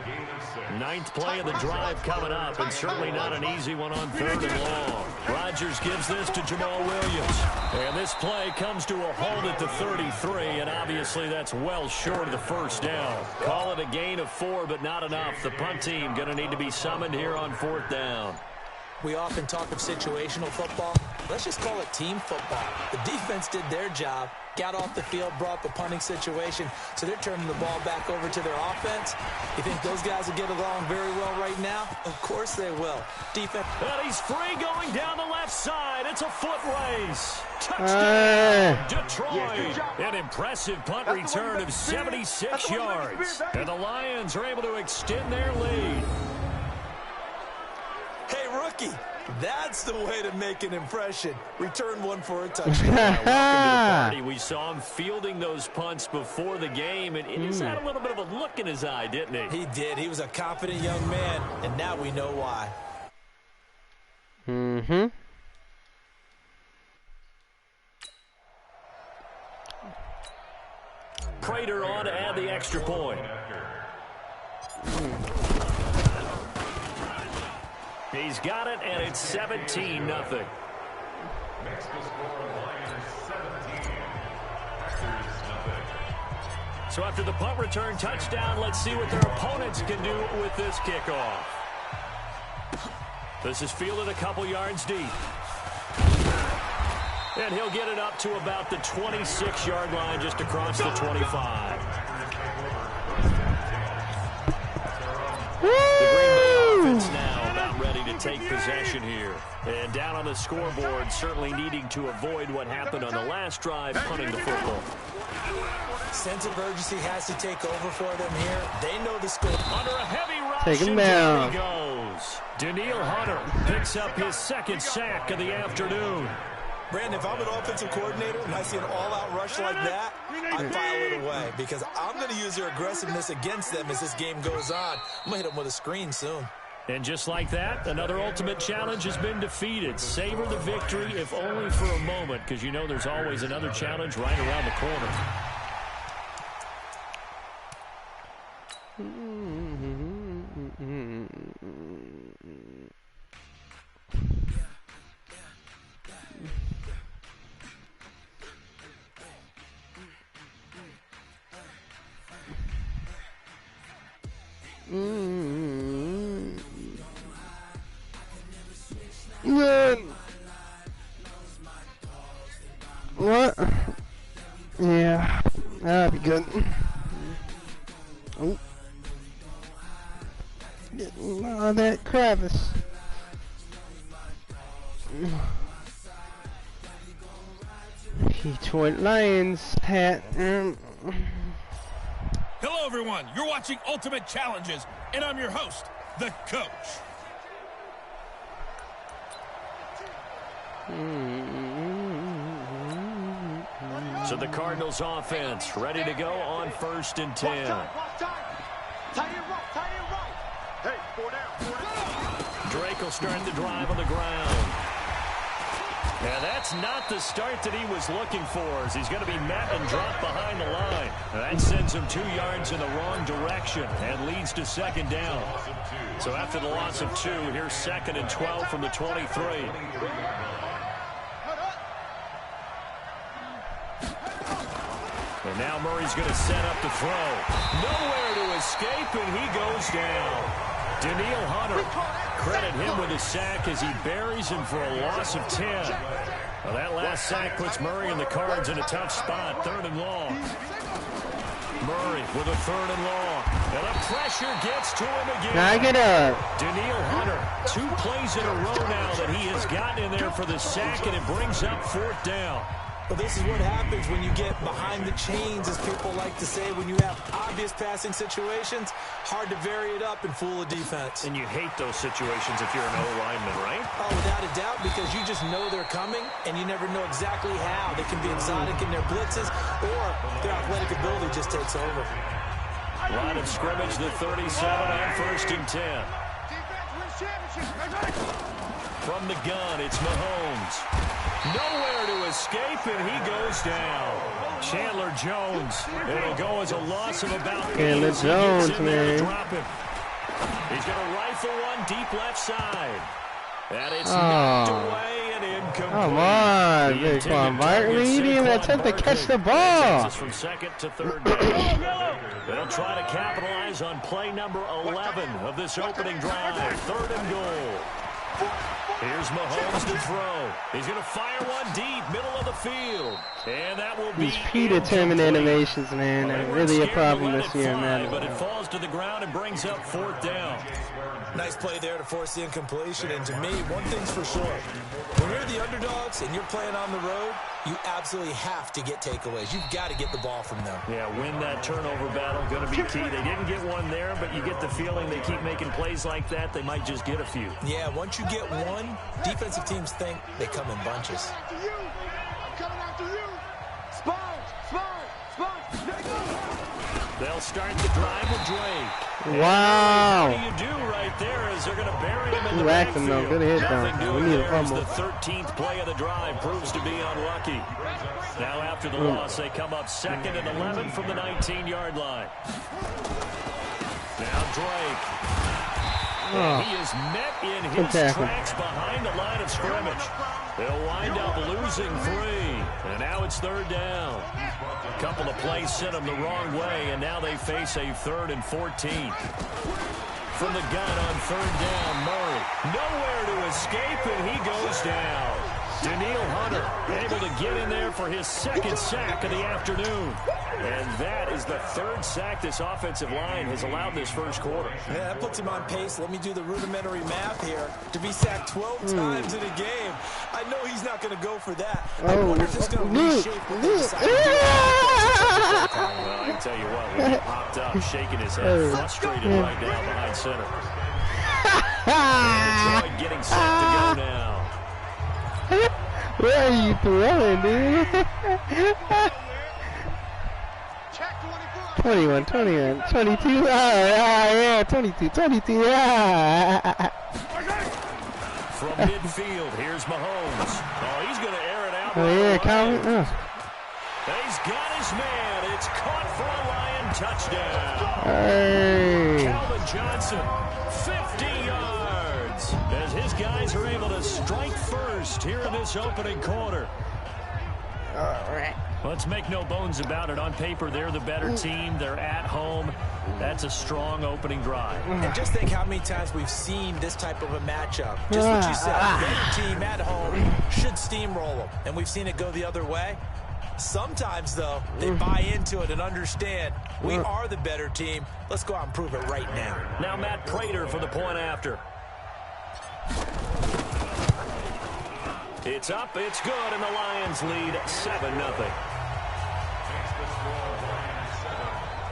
9th play of the drive coming up, and certainly not an easy one on 3rd and long. Rodgers gives this to Jamal Williams. And this play comes to a halt at the 33, and obviously that's well short of the 1st down. Call it a gain of 4, but not enough. The punt team going to need to be summoned here on 4th down. We often talk of situational football. Let's just call it team football. The defense did their job, got off the field, brought the punting situation, so they're turning the ball back over to their offense. You think those guys will get along very well right now? Of course they will. Defense. And he's free going down the left side. It's a foot race. Touchdown, Detroit. An impressive punt return of 76 yards. And the Lions are able to extend their lead. Hey, rookie, that's the way to make an impression. Return one for a touchdown. Welcome to the party. We saw him fielding those punts before the game, and he just had a little bit of a look in his eye, didn't he? He did. He was a confident young man, and now we know why. Mm-hmm. Prater on to add the extra point. He's got it, and it's 17-0. Next to score, Lions 17. Packers 0. So after the punt return touchdown, let's see what their opponents can do with this kickoff. This is fielded a couple yards deep. And he'll get it up to about the 26-yard line, just across the 25. The Green Bay offense now about ready to take possession here. And down on the scoreboard, certainly needing to avoid what happened on the last drive, punting the football. Sense of urgency has to take over for them here. They know the score. Under a heavy rush, Take him and down. he goes. Daniil Hunter picks up his 2nd sack of the afternoon. Brandon, if I'm an offensive coordinator and I see an all-out rush like that, I file it away because I'm going to use their aggressiveness against them as this game goes on. I'm going to hit them with a screen soon. And just like that, another ultimate challenge has been defeated. Savor the victory, if only for a moment, because you know there's always another challenge right around the corner. What? Yeah, that'd be good. Oh. Getting all that crevice. Detroit Lions hat. Hello, everyone. You're watching Ultimate Challenges, and I'm your host, the coach. So the Cardinals offense ready to go on 1st and 10. Hey, 4 down. Drake will start the drive on the ground. Now that's not the start that he was looking for, as he's going to be met and dropped behind the line. That sends him 2 yards in the wrong direction and leads to 2nd down. So after the loss of 2, here's 2nd and 12 from the 23. And now Murray's going to set up the throw. Nowhere to escape, and he goes down. Daniil Hunter, credit him with a sack as he buries him for a loss of 10. Well, that last sack puts Murray and the Cards in a tough spot, 3rd and long. Murray with a 3rd and long. And the pressure gets to him again. Knock it up. Daniil Hunter, 2 plays in a row now that he has gotten in there for the sack, and it brings up 4th down. Well, this is what happens when you get behind the chains, as people like to say. When you have obvious passing situations, hard to vary it up and fool a defense. And you hate those situations if you're an O-lineman, right? Oh, without a doubt, because you just know they're coming, and you never know exactly how. They can be exotic in their blitzes, or their athletic ability just takes over. Line of scrimmage, the 37 on 1st and 10. From the gun, it's Mahomes. Nowhere to escape, and he goes down. Chandler Jones. It'll go as a loss of about 8. Chandler Jones, man. Drop him. He's going to rifle one deep left side. And it's knocked away and incomplete. Come on, Saquon Barkley. You didn't even attempt to catch the ball. From 2nd to 3rd down. They'll try to capitalize on play number 11 of this opening drive. 3rd and goal. Here's Mahomes to throw. He's going to fire one deep, middle of the field. And that will be these predetermined animations, man, are really a problem this year, man. But it falls to the ground and brings up 4th down. Nice play there to force the incompletion. And to me, one thing's for sure. When you're the underdogs and you're playing on the road, you absolutely have to get takeaways. You've got to get the ball from them. Yeah, win that turnover battle, going to be key. They didn't get one there, but you get the feeling they keep making plays like that, they might just get a few. Yeah, once you get one, defensive teams think they come in bunches. They'll start the drive with Drake. Wow. What do you do right there is they're going to bury him in the Whacked him, though. backfield. Good hit, Nothing though. doing We need a there as fumble. the 13th play of the drive proves to be unlucky. Now after the loss, they come up 2nd and 11 from the 19-yard line. Now Drake. And he is met in his tracks behind the line of scrimmage. They'll wind up losing 3. And now it's 3rd down. A couple of plays sent them the wrong way, and now they face a 3rd and 14. From the gun on 3rd down, Murray. Nowhere to escape, and he goes down. Daniil Hunter able to get in there for his 2nd sack of the afternoon. And that is the 3rd sack this offensive line has allowed this first quarter. Yeah, that puts him on pace. Let me do the rudimentary math here. To be sacked 12 times in a game, I know he's not going to go for that. I wonder if it's going to reshape what they decide to do. Well, I can tell you what, when he popped up, shaking his head, frustrated right now behind center. And Detroit getting set to go now. Where are you throwing, dude? 21, 21, 22, yeah, 22, 22, yeah. From midfield, here's Mahomes. Oh, he's going to air it out. Oh, yeah, Calvin. He's got his man. It's caught for a Lion touchdown. Hey. Calvin Johnson, 50 yards. As his guys are able to strike first here in this opening quarter. All right. Let's make no bones about it. On paper, they're the better team. They're at home. That's a strong opening drive. And just think how many times we've seen this type of a matchup. Just what you said, better team at home should steamroll them. And we've seen it go the other way. Sometimes, though, they buy into it and understand we are the better team. Let's go out and prove it right now. Now Matt Prater for the point after. It's up, it's good, and the Lions lead 7-0.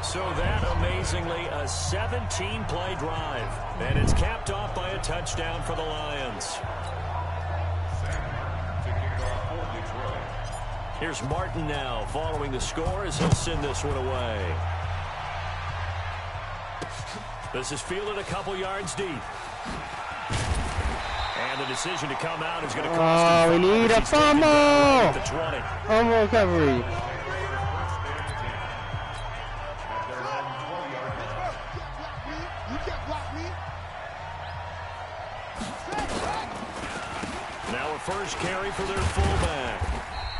So that, amazingly, a 17-play drive. And it's capped off by a touchdown for the Lions. Here's Martin now, following the score as he'll send this one away. This is fielded a couple yards deep. And the decision to come out is going to cost him. Oh, we need a fumble! The 20. Fumble recovery. Now a first carry for their fullback.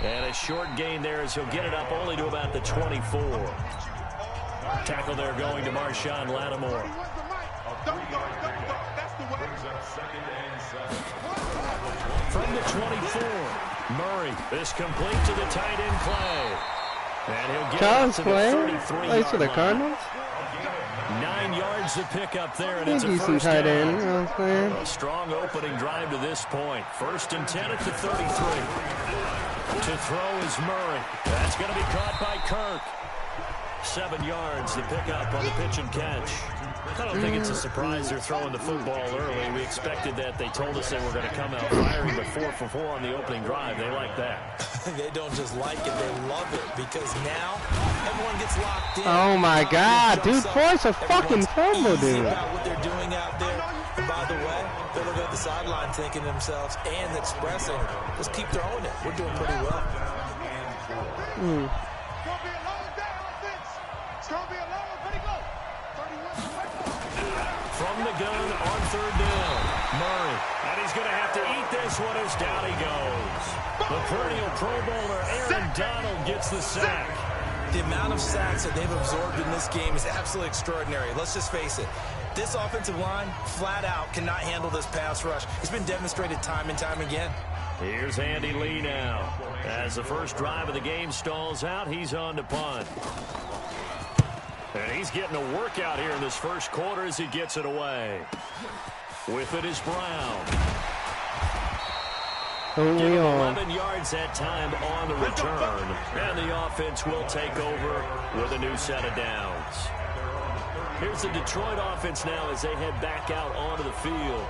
And a short gain there as he'll get it up only to about the 24. Tackle there going to Marshawn Lattimore. From the 24, Murray is complete to the tight end play. And he'll get it to the 33-yard the line. Cardinals? 9 yards to pick up there, and They it's a do some first tight down. end, you know what I'm saying? A strong opening drive to this point. 1st and 10 at the 33. To throw is Murray. That's going to be caught by Kirk. 7 yards, the pickup on the pitch and catch. I don't think it's a surprise they're throwing the football early. We expected that. They told us they were going to come out firing, but 4 for 4 on the opening drive. They like that. They don't just like it, they love it, because now everyone gets locked in. Oh my God, dude, force a fucking fumble, dude. About what they're doing out there. And by the way, they're looking at the sideline thinking to themselves and expressing, just keep throwing it. We're doing pretty well. From the gun on 3rd down, Murray. And he's going to have to eat this one as down he goes. The perennial Pro Bowler Aaron Donald gets the sack. The amount of sacks that they've absorbed in this game is absolutely extraordinary. Let's just face it. This offensive line, flat out, cannot handle this pass rush. It's been demonstrated time and time again. Here's Andy Lee now. As the first drive of the game stalls out, he's on to punt. And he's getting a workout here in this first quarter as he gets it away. With it is Brown. Give 11 yards that time on the return. And the offense will take over with a new set of downs. Here's the Detroit offense now as they head back out onto the field.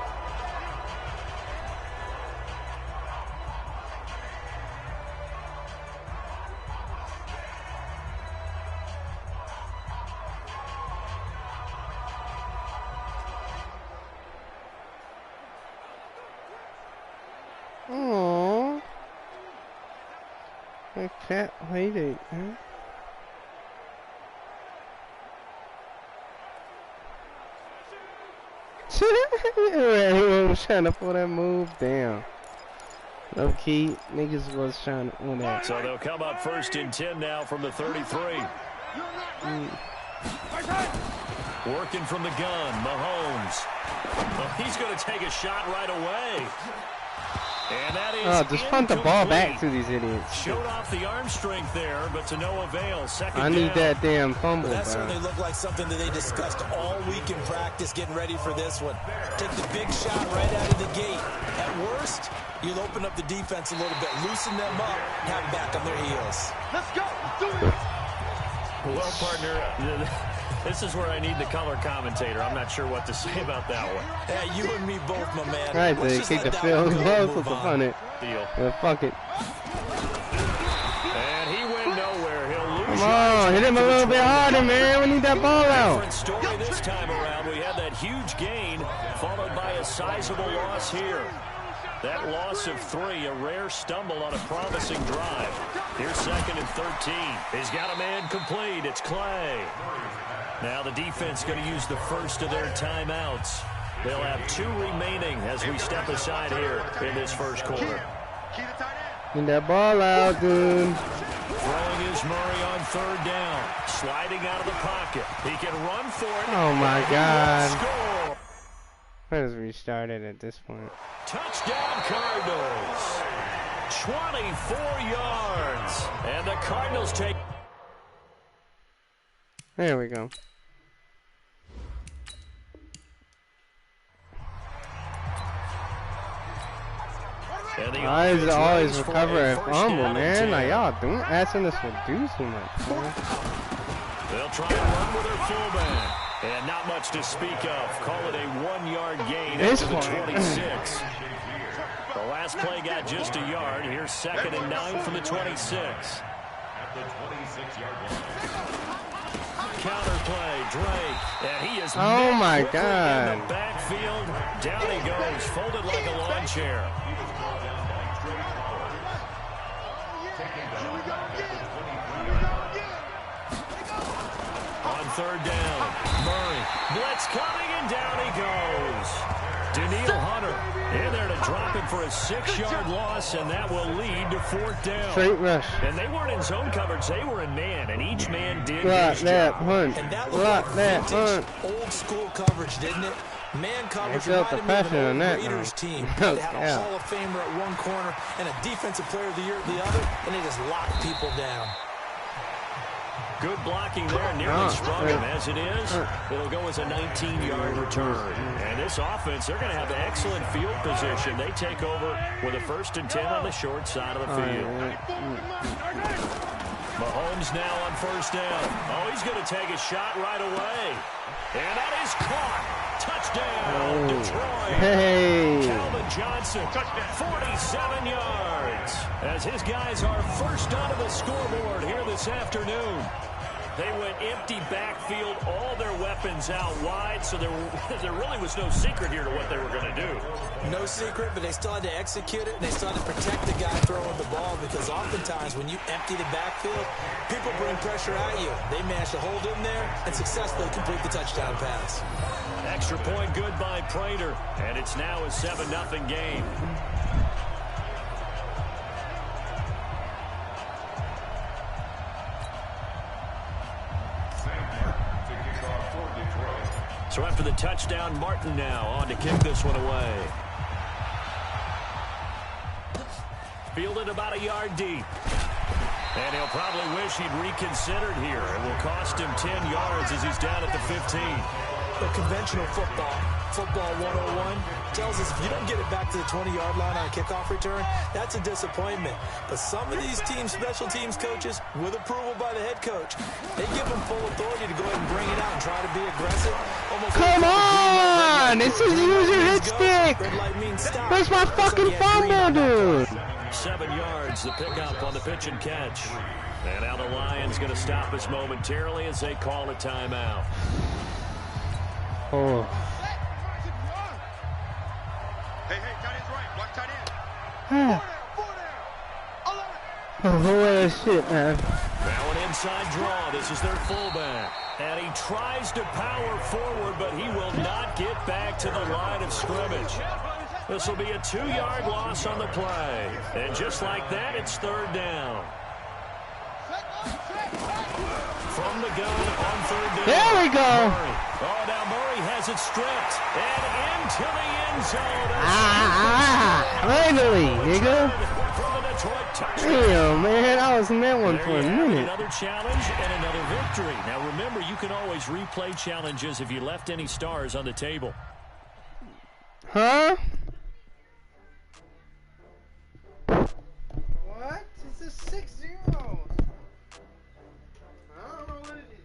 Aww. I can't wait it, huh? Everyone was trying to pull that move down. Low key, niggas was trying to pull that. So they'll come up 1st and 10 now from the 33. Working from the gun, Mahomes. Well, he's going to take a shot right away. And that is just punt the ball back to these idiots. Showed off the arm strength there, but to no avail. Second I need down. that damn fumble. That certainly looked like something that they discussed all week in practice, getting ready for this one. Take the big shot right out of the gate. At worst, you'll open up the defense a little bit, loosen them up, have them back on their heels. Let's go. Do it. Well, partner, this is where I need the color commentator. I'm not sure what to say about that one. Yeah, you and me both, my man. Right, they kick the field goal to fun it. Deal. Yeah, fuck it. And he went nowhere. He'll lose. Come on, hit him a little bit harder, man. We need that ball out. Different story this time around. We had that huge gain followed by a sizable loss here. That loss of 3, a rare stumble on a promising drive. Here's 2nd and 13. He's got a man complete. It's Clay. Now the defense going to use the first of their timeouts. They'll have 2 remaining as we step aside here in this first quarter. Get that ball out, dude. Throwing is Murray on 3rd down. Sliding out of the pocket. He can run for it. Oh my God. Score. Let us restart it at this point. Touchdown Cardinals. 24 yards. And the Cardinals take... There we go. I always recover a fumble, man. Like, y'all don't asking us to do too much, man. They'll try and run with their fullback. And not much to speak of. Call it a 1-yard gain after the 26. The last play got just a yard. Here's 2nd and 9 from the 26. At the 26-yard line. Counter play, Drake. And he is oh my quickly God. in the backfield. Down he goes, folded like a lawn chair. He was brought down by Drake Howard. Taken down at the 23-yard line. On 3rd down, Murray. Blitz coming, and down he goes. Daniil Hunter in there to drop him for a 6-yard loss, and that will lead to 4th down. Straight rush. And they weren't in zone coverage. They were in man, and each man did Block his that job. punch. And that Block was that vintage, punch. old school coverage, didn't it? Man coverage felt the reminded me of passion an on old that, Raiders though. team. No They had a doubt. Hall of Famer at one corner and a Defensive Player of the Year at the other, and they just locked people down. Good blocking there, nearly sprung him. As it is, it'll go as a 19-yard return. And this offense, they're going to have excellent field position. They take over with a 1st and 10 on the short side of the field. Mahomes now on 1st down. Oh, he's going to take a shot right away. And that is caught. Touchdown, Detroit. Hey. Calvin Johnson, 47 yards. As his guys are first onto the scoreboard here this afternoon. They went empty backfield, all their weapons out wide, so there really was no secret here to what they were going to do. No secret, but they still had to execute it, and they still had to protect the guy throwing the ball, because oftentimes when you empty the backfield, people bring pressure at you. They managed to hold in there and successfully complete the touchdown pass. Extra point good by Prater, and it's now a 7-0 game. So after the touchdown, Martin now on to kick this one away. Fielded about a yard deep. And he'll probably wish he'd reconsidered here. It will cost him 10 yards as he's down at the 15. The conventional football 101, tells us if you don't get it back to the 20-yard line on a kickoff return, that's a disappointment. But some of these special teams coaches, with approval by the head coach, they give them full authority to go ahead and bring it out and try to be aggressive. Come on! This is use your hit stick! Where's my fucking fumble, dude? 7 yards, the pickup on the pitch and catch. And now the Lions going to stop us momentarily as they call a timeout. Oh. Hey, tight end's right. Watch tight end. Oh, shit, man. Now an inside draw. This is their fullback. And he tries to power forward, but he will not get back to the line of scrimmage. This will be a 2-yard loss on the play. And just like that, it's 3rd down. From the gun on 3rd down. There we go. Murray. Oh, now Murray has it stripped. And into the end zone. Finally, nigga. From the Detroit touchdown. Damn, man. I was in that one for a minute. Another challenge and another victory. Now, remember, you can always replay challenges if you left any stars on the table. Huh? What? It's a 6-0. I don't know what it is.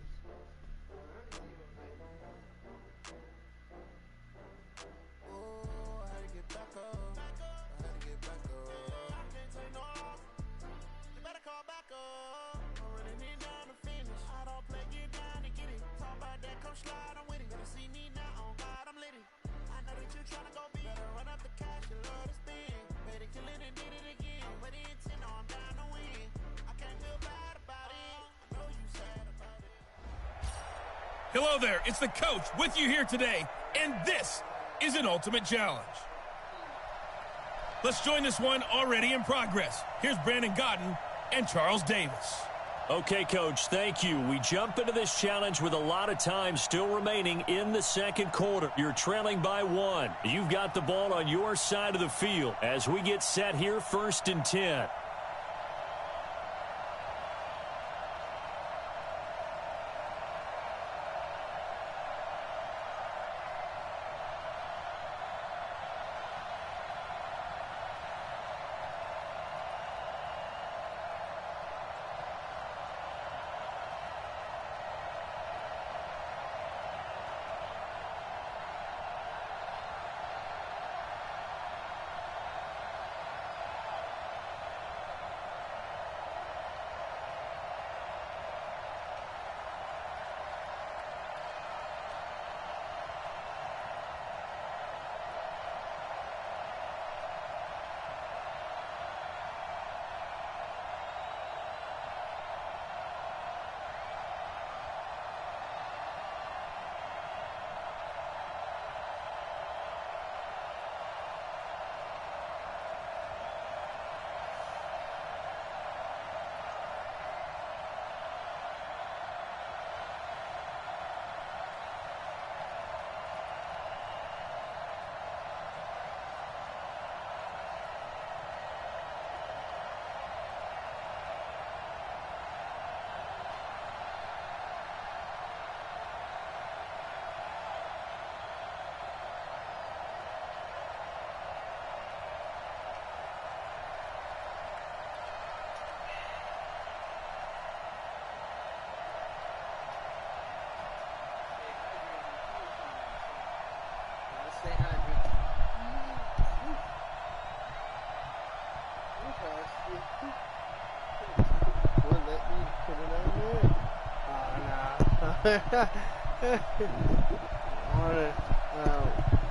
Hello there, it's the coach with you here today, and this is an ultimate challenge. Let's join this one already in progress. Here's Brandon Godden and Charles Davis. Okay, Coach, thank you. We jump into this challenge with a lot of time still remaining in the second quarter. You're trailing by 1. You've got the ball on your side of the field as we get set here 1st and 10.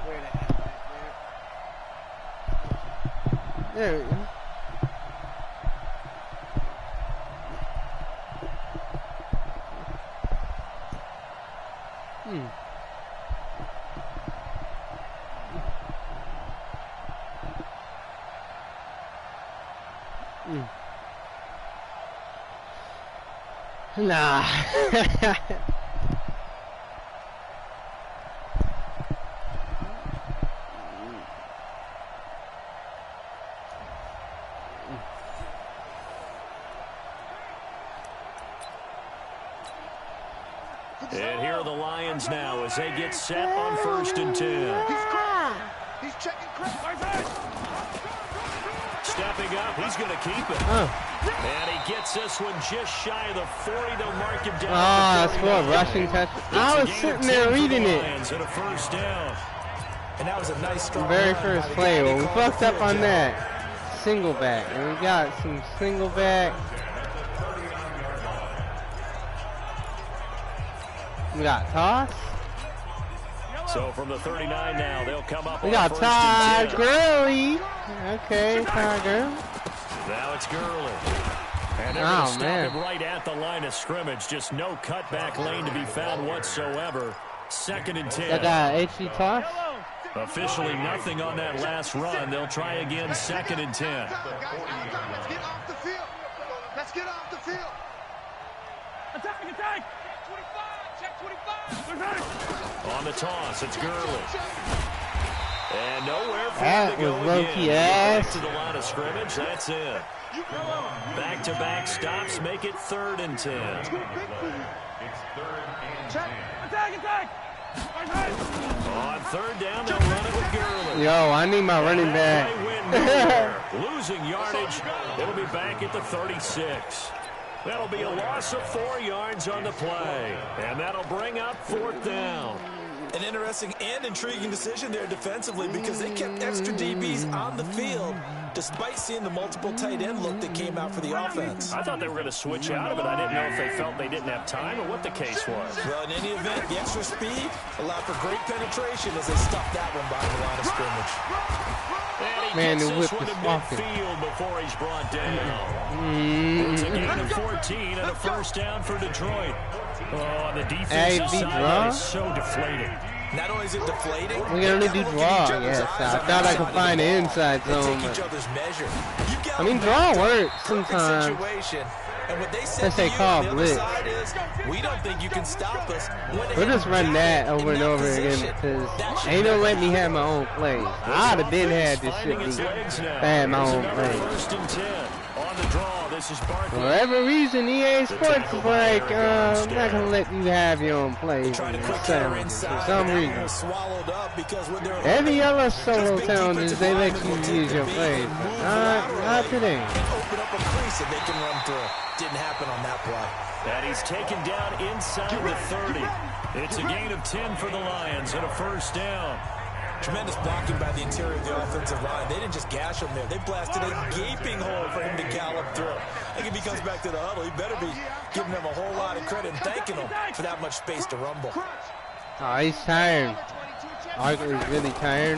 Where the heck there we go. Nah. And here are the Lions now as they get set on 1st and 10. He's checking Chris. Stepping up, he's going to keep it. And he gets this one just shy of the 40. They'll mark him down. That's for a rushing touch. I was sitting there reading it. And a first down. And that was a nice strong Very run first by the play. guy Well, they we called fucked the up on field that. Single back. And we got some single back. We got toss. So from the 39 now, they'll come up. We got Todd Gurley. Okay, Todd Gurley. Now it's Gurley. And they're going to stop him right at the line of scrimmage. Just no cutback lane to be found whatsoever. 2nd and 10. That got HE toss. Officially nothing on that last run. They'll try again 2nd and 10. Let's get off the field. Let's get off the field. Attack! Check 25! On the toss, it's Gurley. And nowhere for That him to go was low-key again. ass. Back to the line of scrimmage, that's it. Back-to-back stops make it 3rd and 10. It's 3rd and 10. Attack! On 3rd down, they'll run it with Gurley. Yo, I need my running back. Losing yardage. It'll be back at the 36. That'll be a loss of 4 yards on the play. And that'll bring up 4th down. An interesting and intriguing decision there defensively because they kept extra DBs on the field despite seeing the multiple tight end look that came out for the offense. I thought they were going to switch out of it. I didn't know if they felt they didn't have time or what the case was. Well, in any event, the extra speed allowed for great penetration as they stuffed that one behind the line of scrimmage. And he the gets whip this one is to walking. midfield before he's brought down. It's a gain of 14 and a first down for Detroit. Oh, the defensive side is so deflated. Not only is it deflating, We can only do draw, yes. I thought I could find the inside zone. Take each other's measure. I mean, draw works sometimes. Situation. And what they said Unless to they you call on the other blitz. side is, we don't think you can stop us. We'll just run that over and over again because ain't no let me have my own plays. I'd have been had this shit be had my own plays. 1st and 10 on the draw. This is Barkley. For whatever reason, EA Sports is like, I'm not gonna let you have your own plays. Trying to quick For counter inside. some That one reason. was swallowed up because when they're Every other solo challenges, they let you use your plays. But not today. open up a crease that they can run through. Didn't happen on that play. And he's taken down inside the 30. It's a gain of 10 for the Lions and a first down. Tremendous blocking by the interior of the offensive line. They didn't just gash him there. They blasted a gaping hole for him to gallop through. I think if he comes back to the huddle, he better be giving them a whole lot of credit and thanking them for that much space to rumble. Oh, he's tired. Barkley is really tired.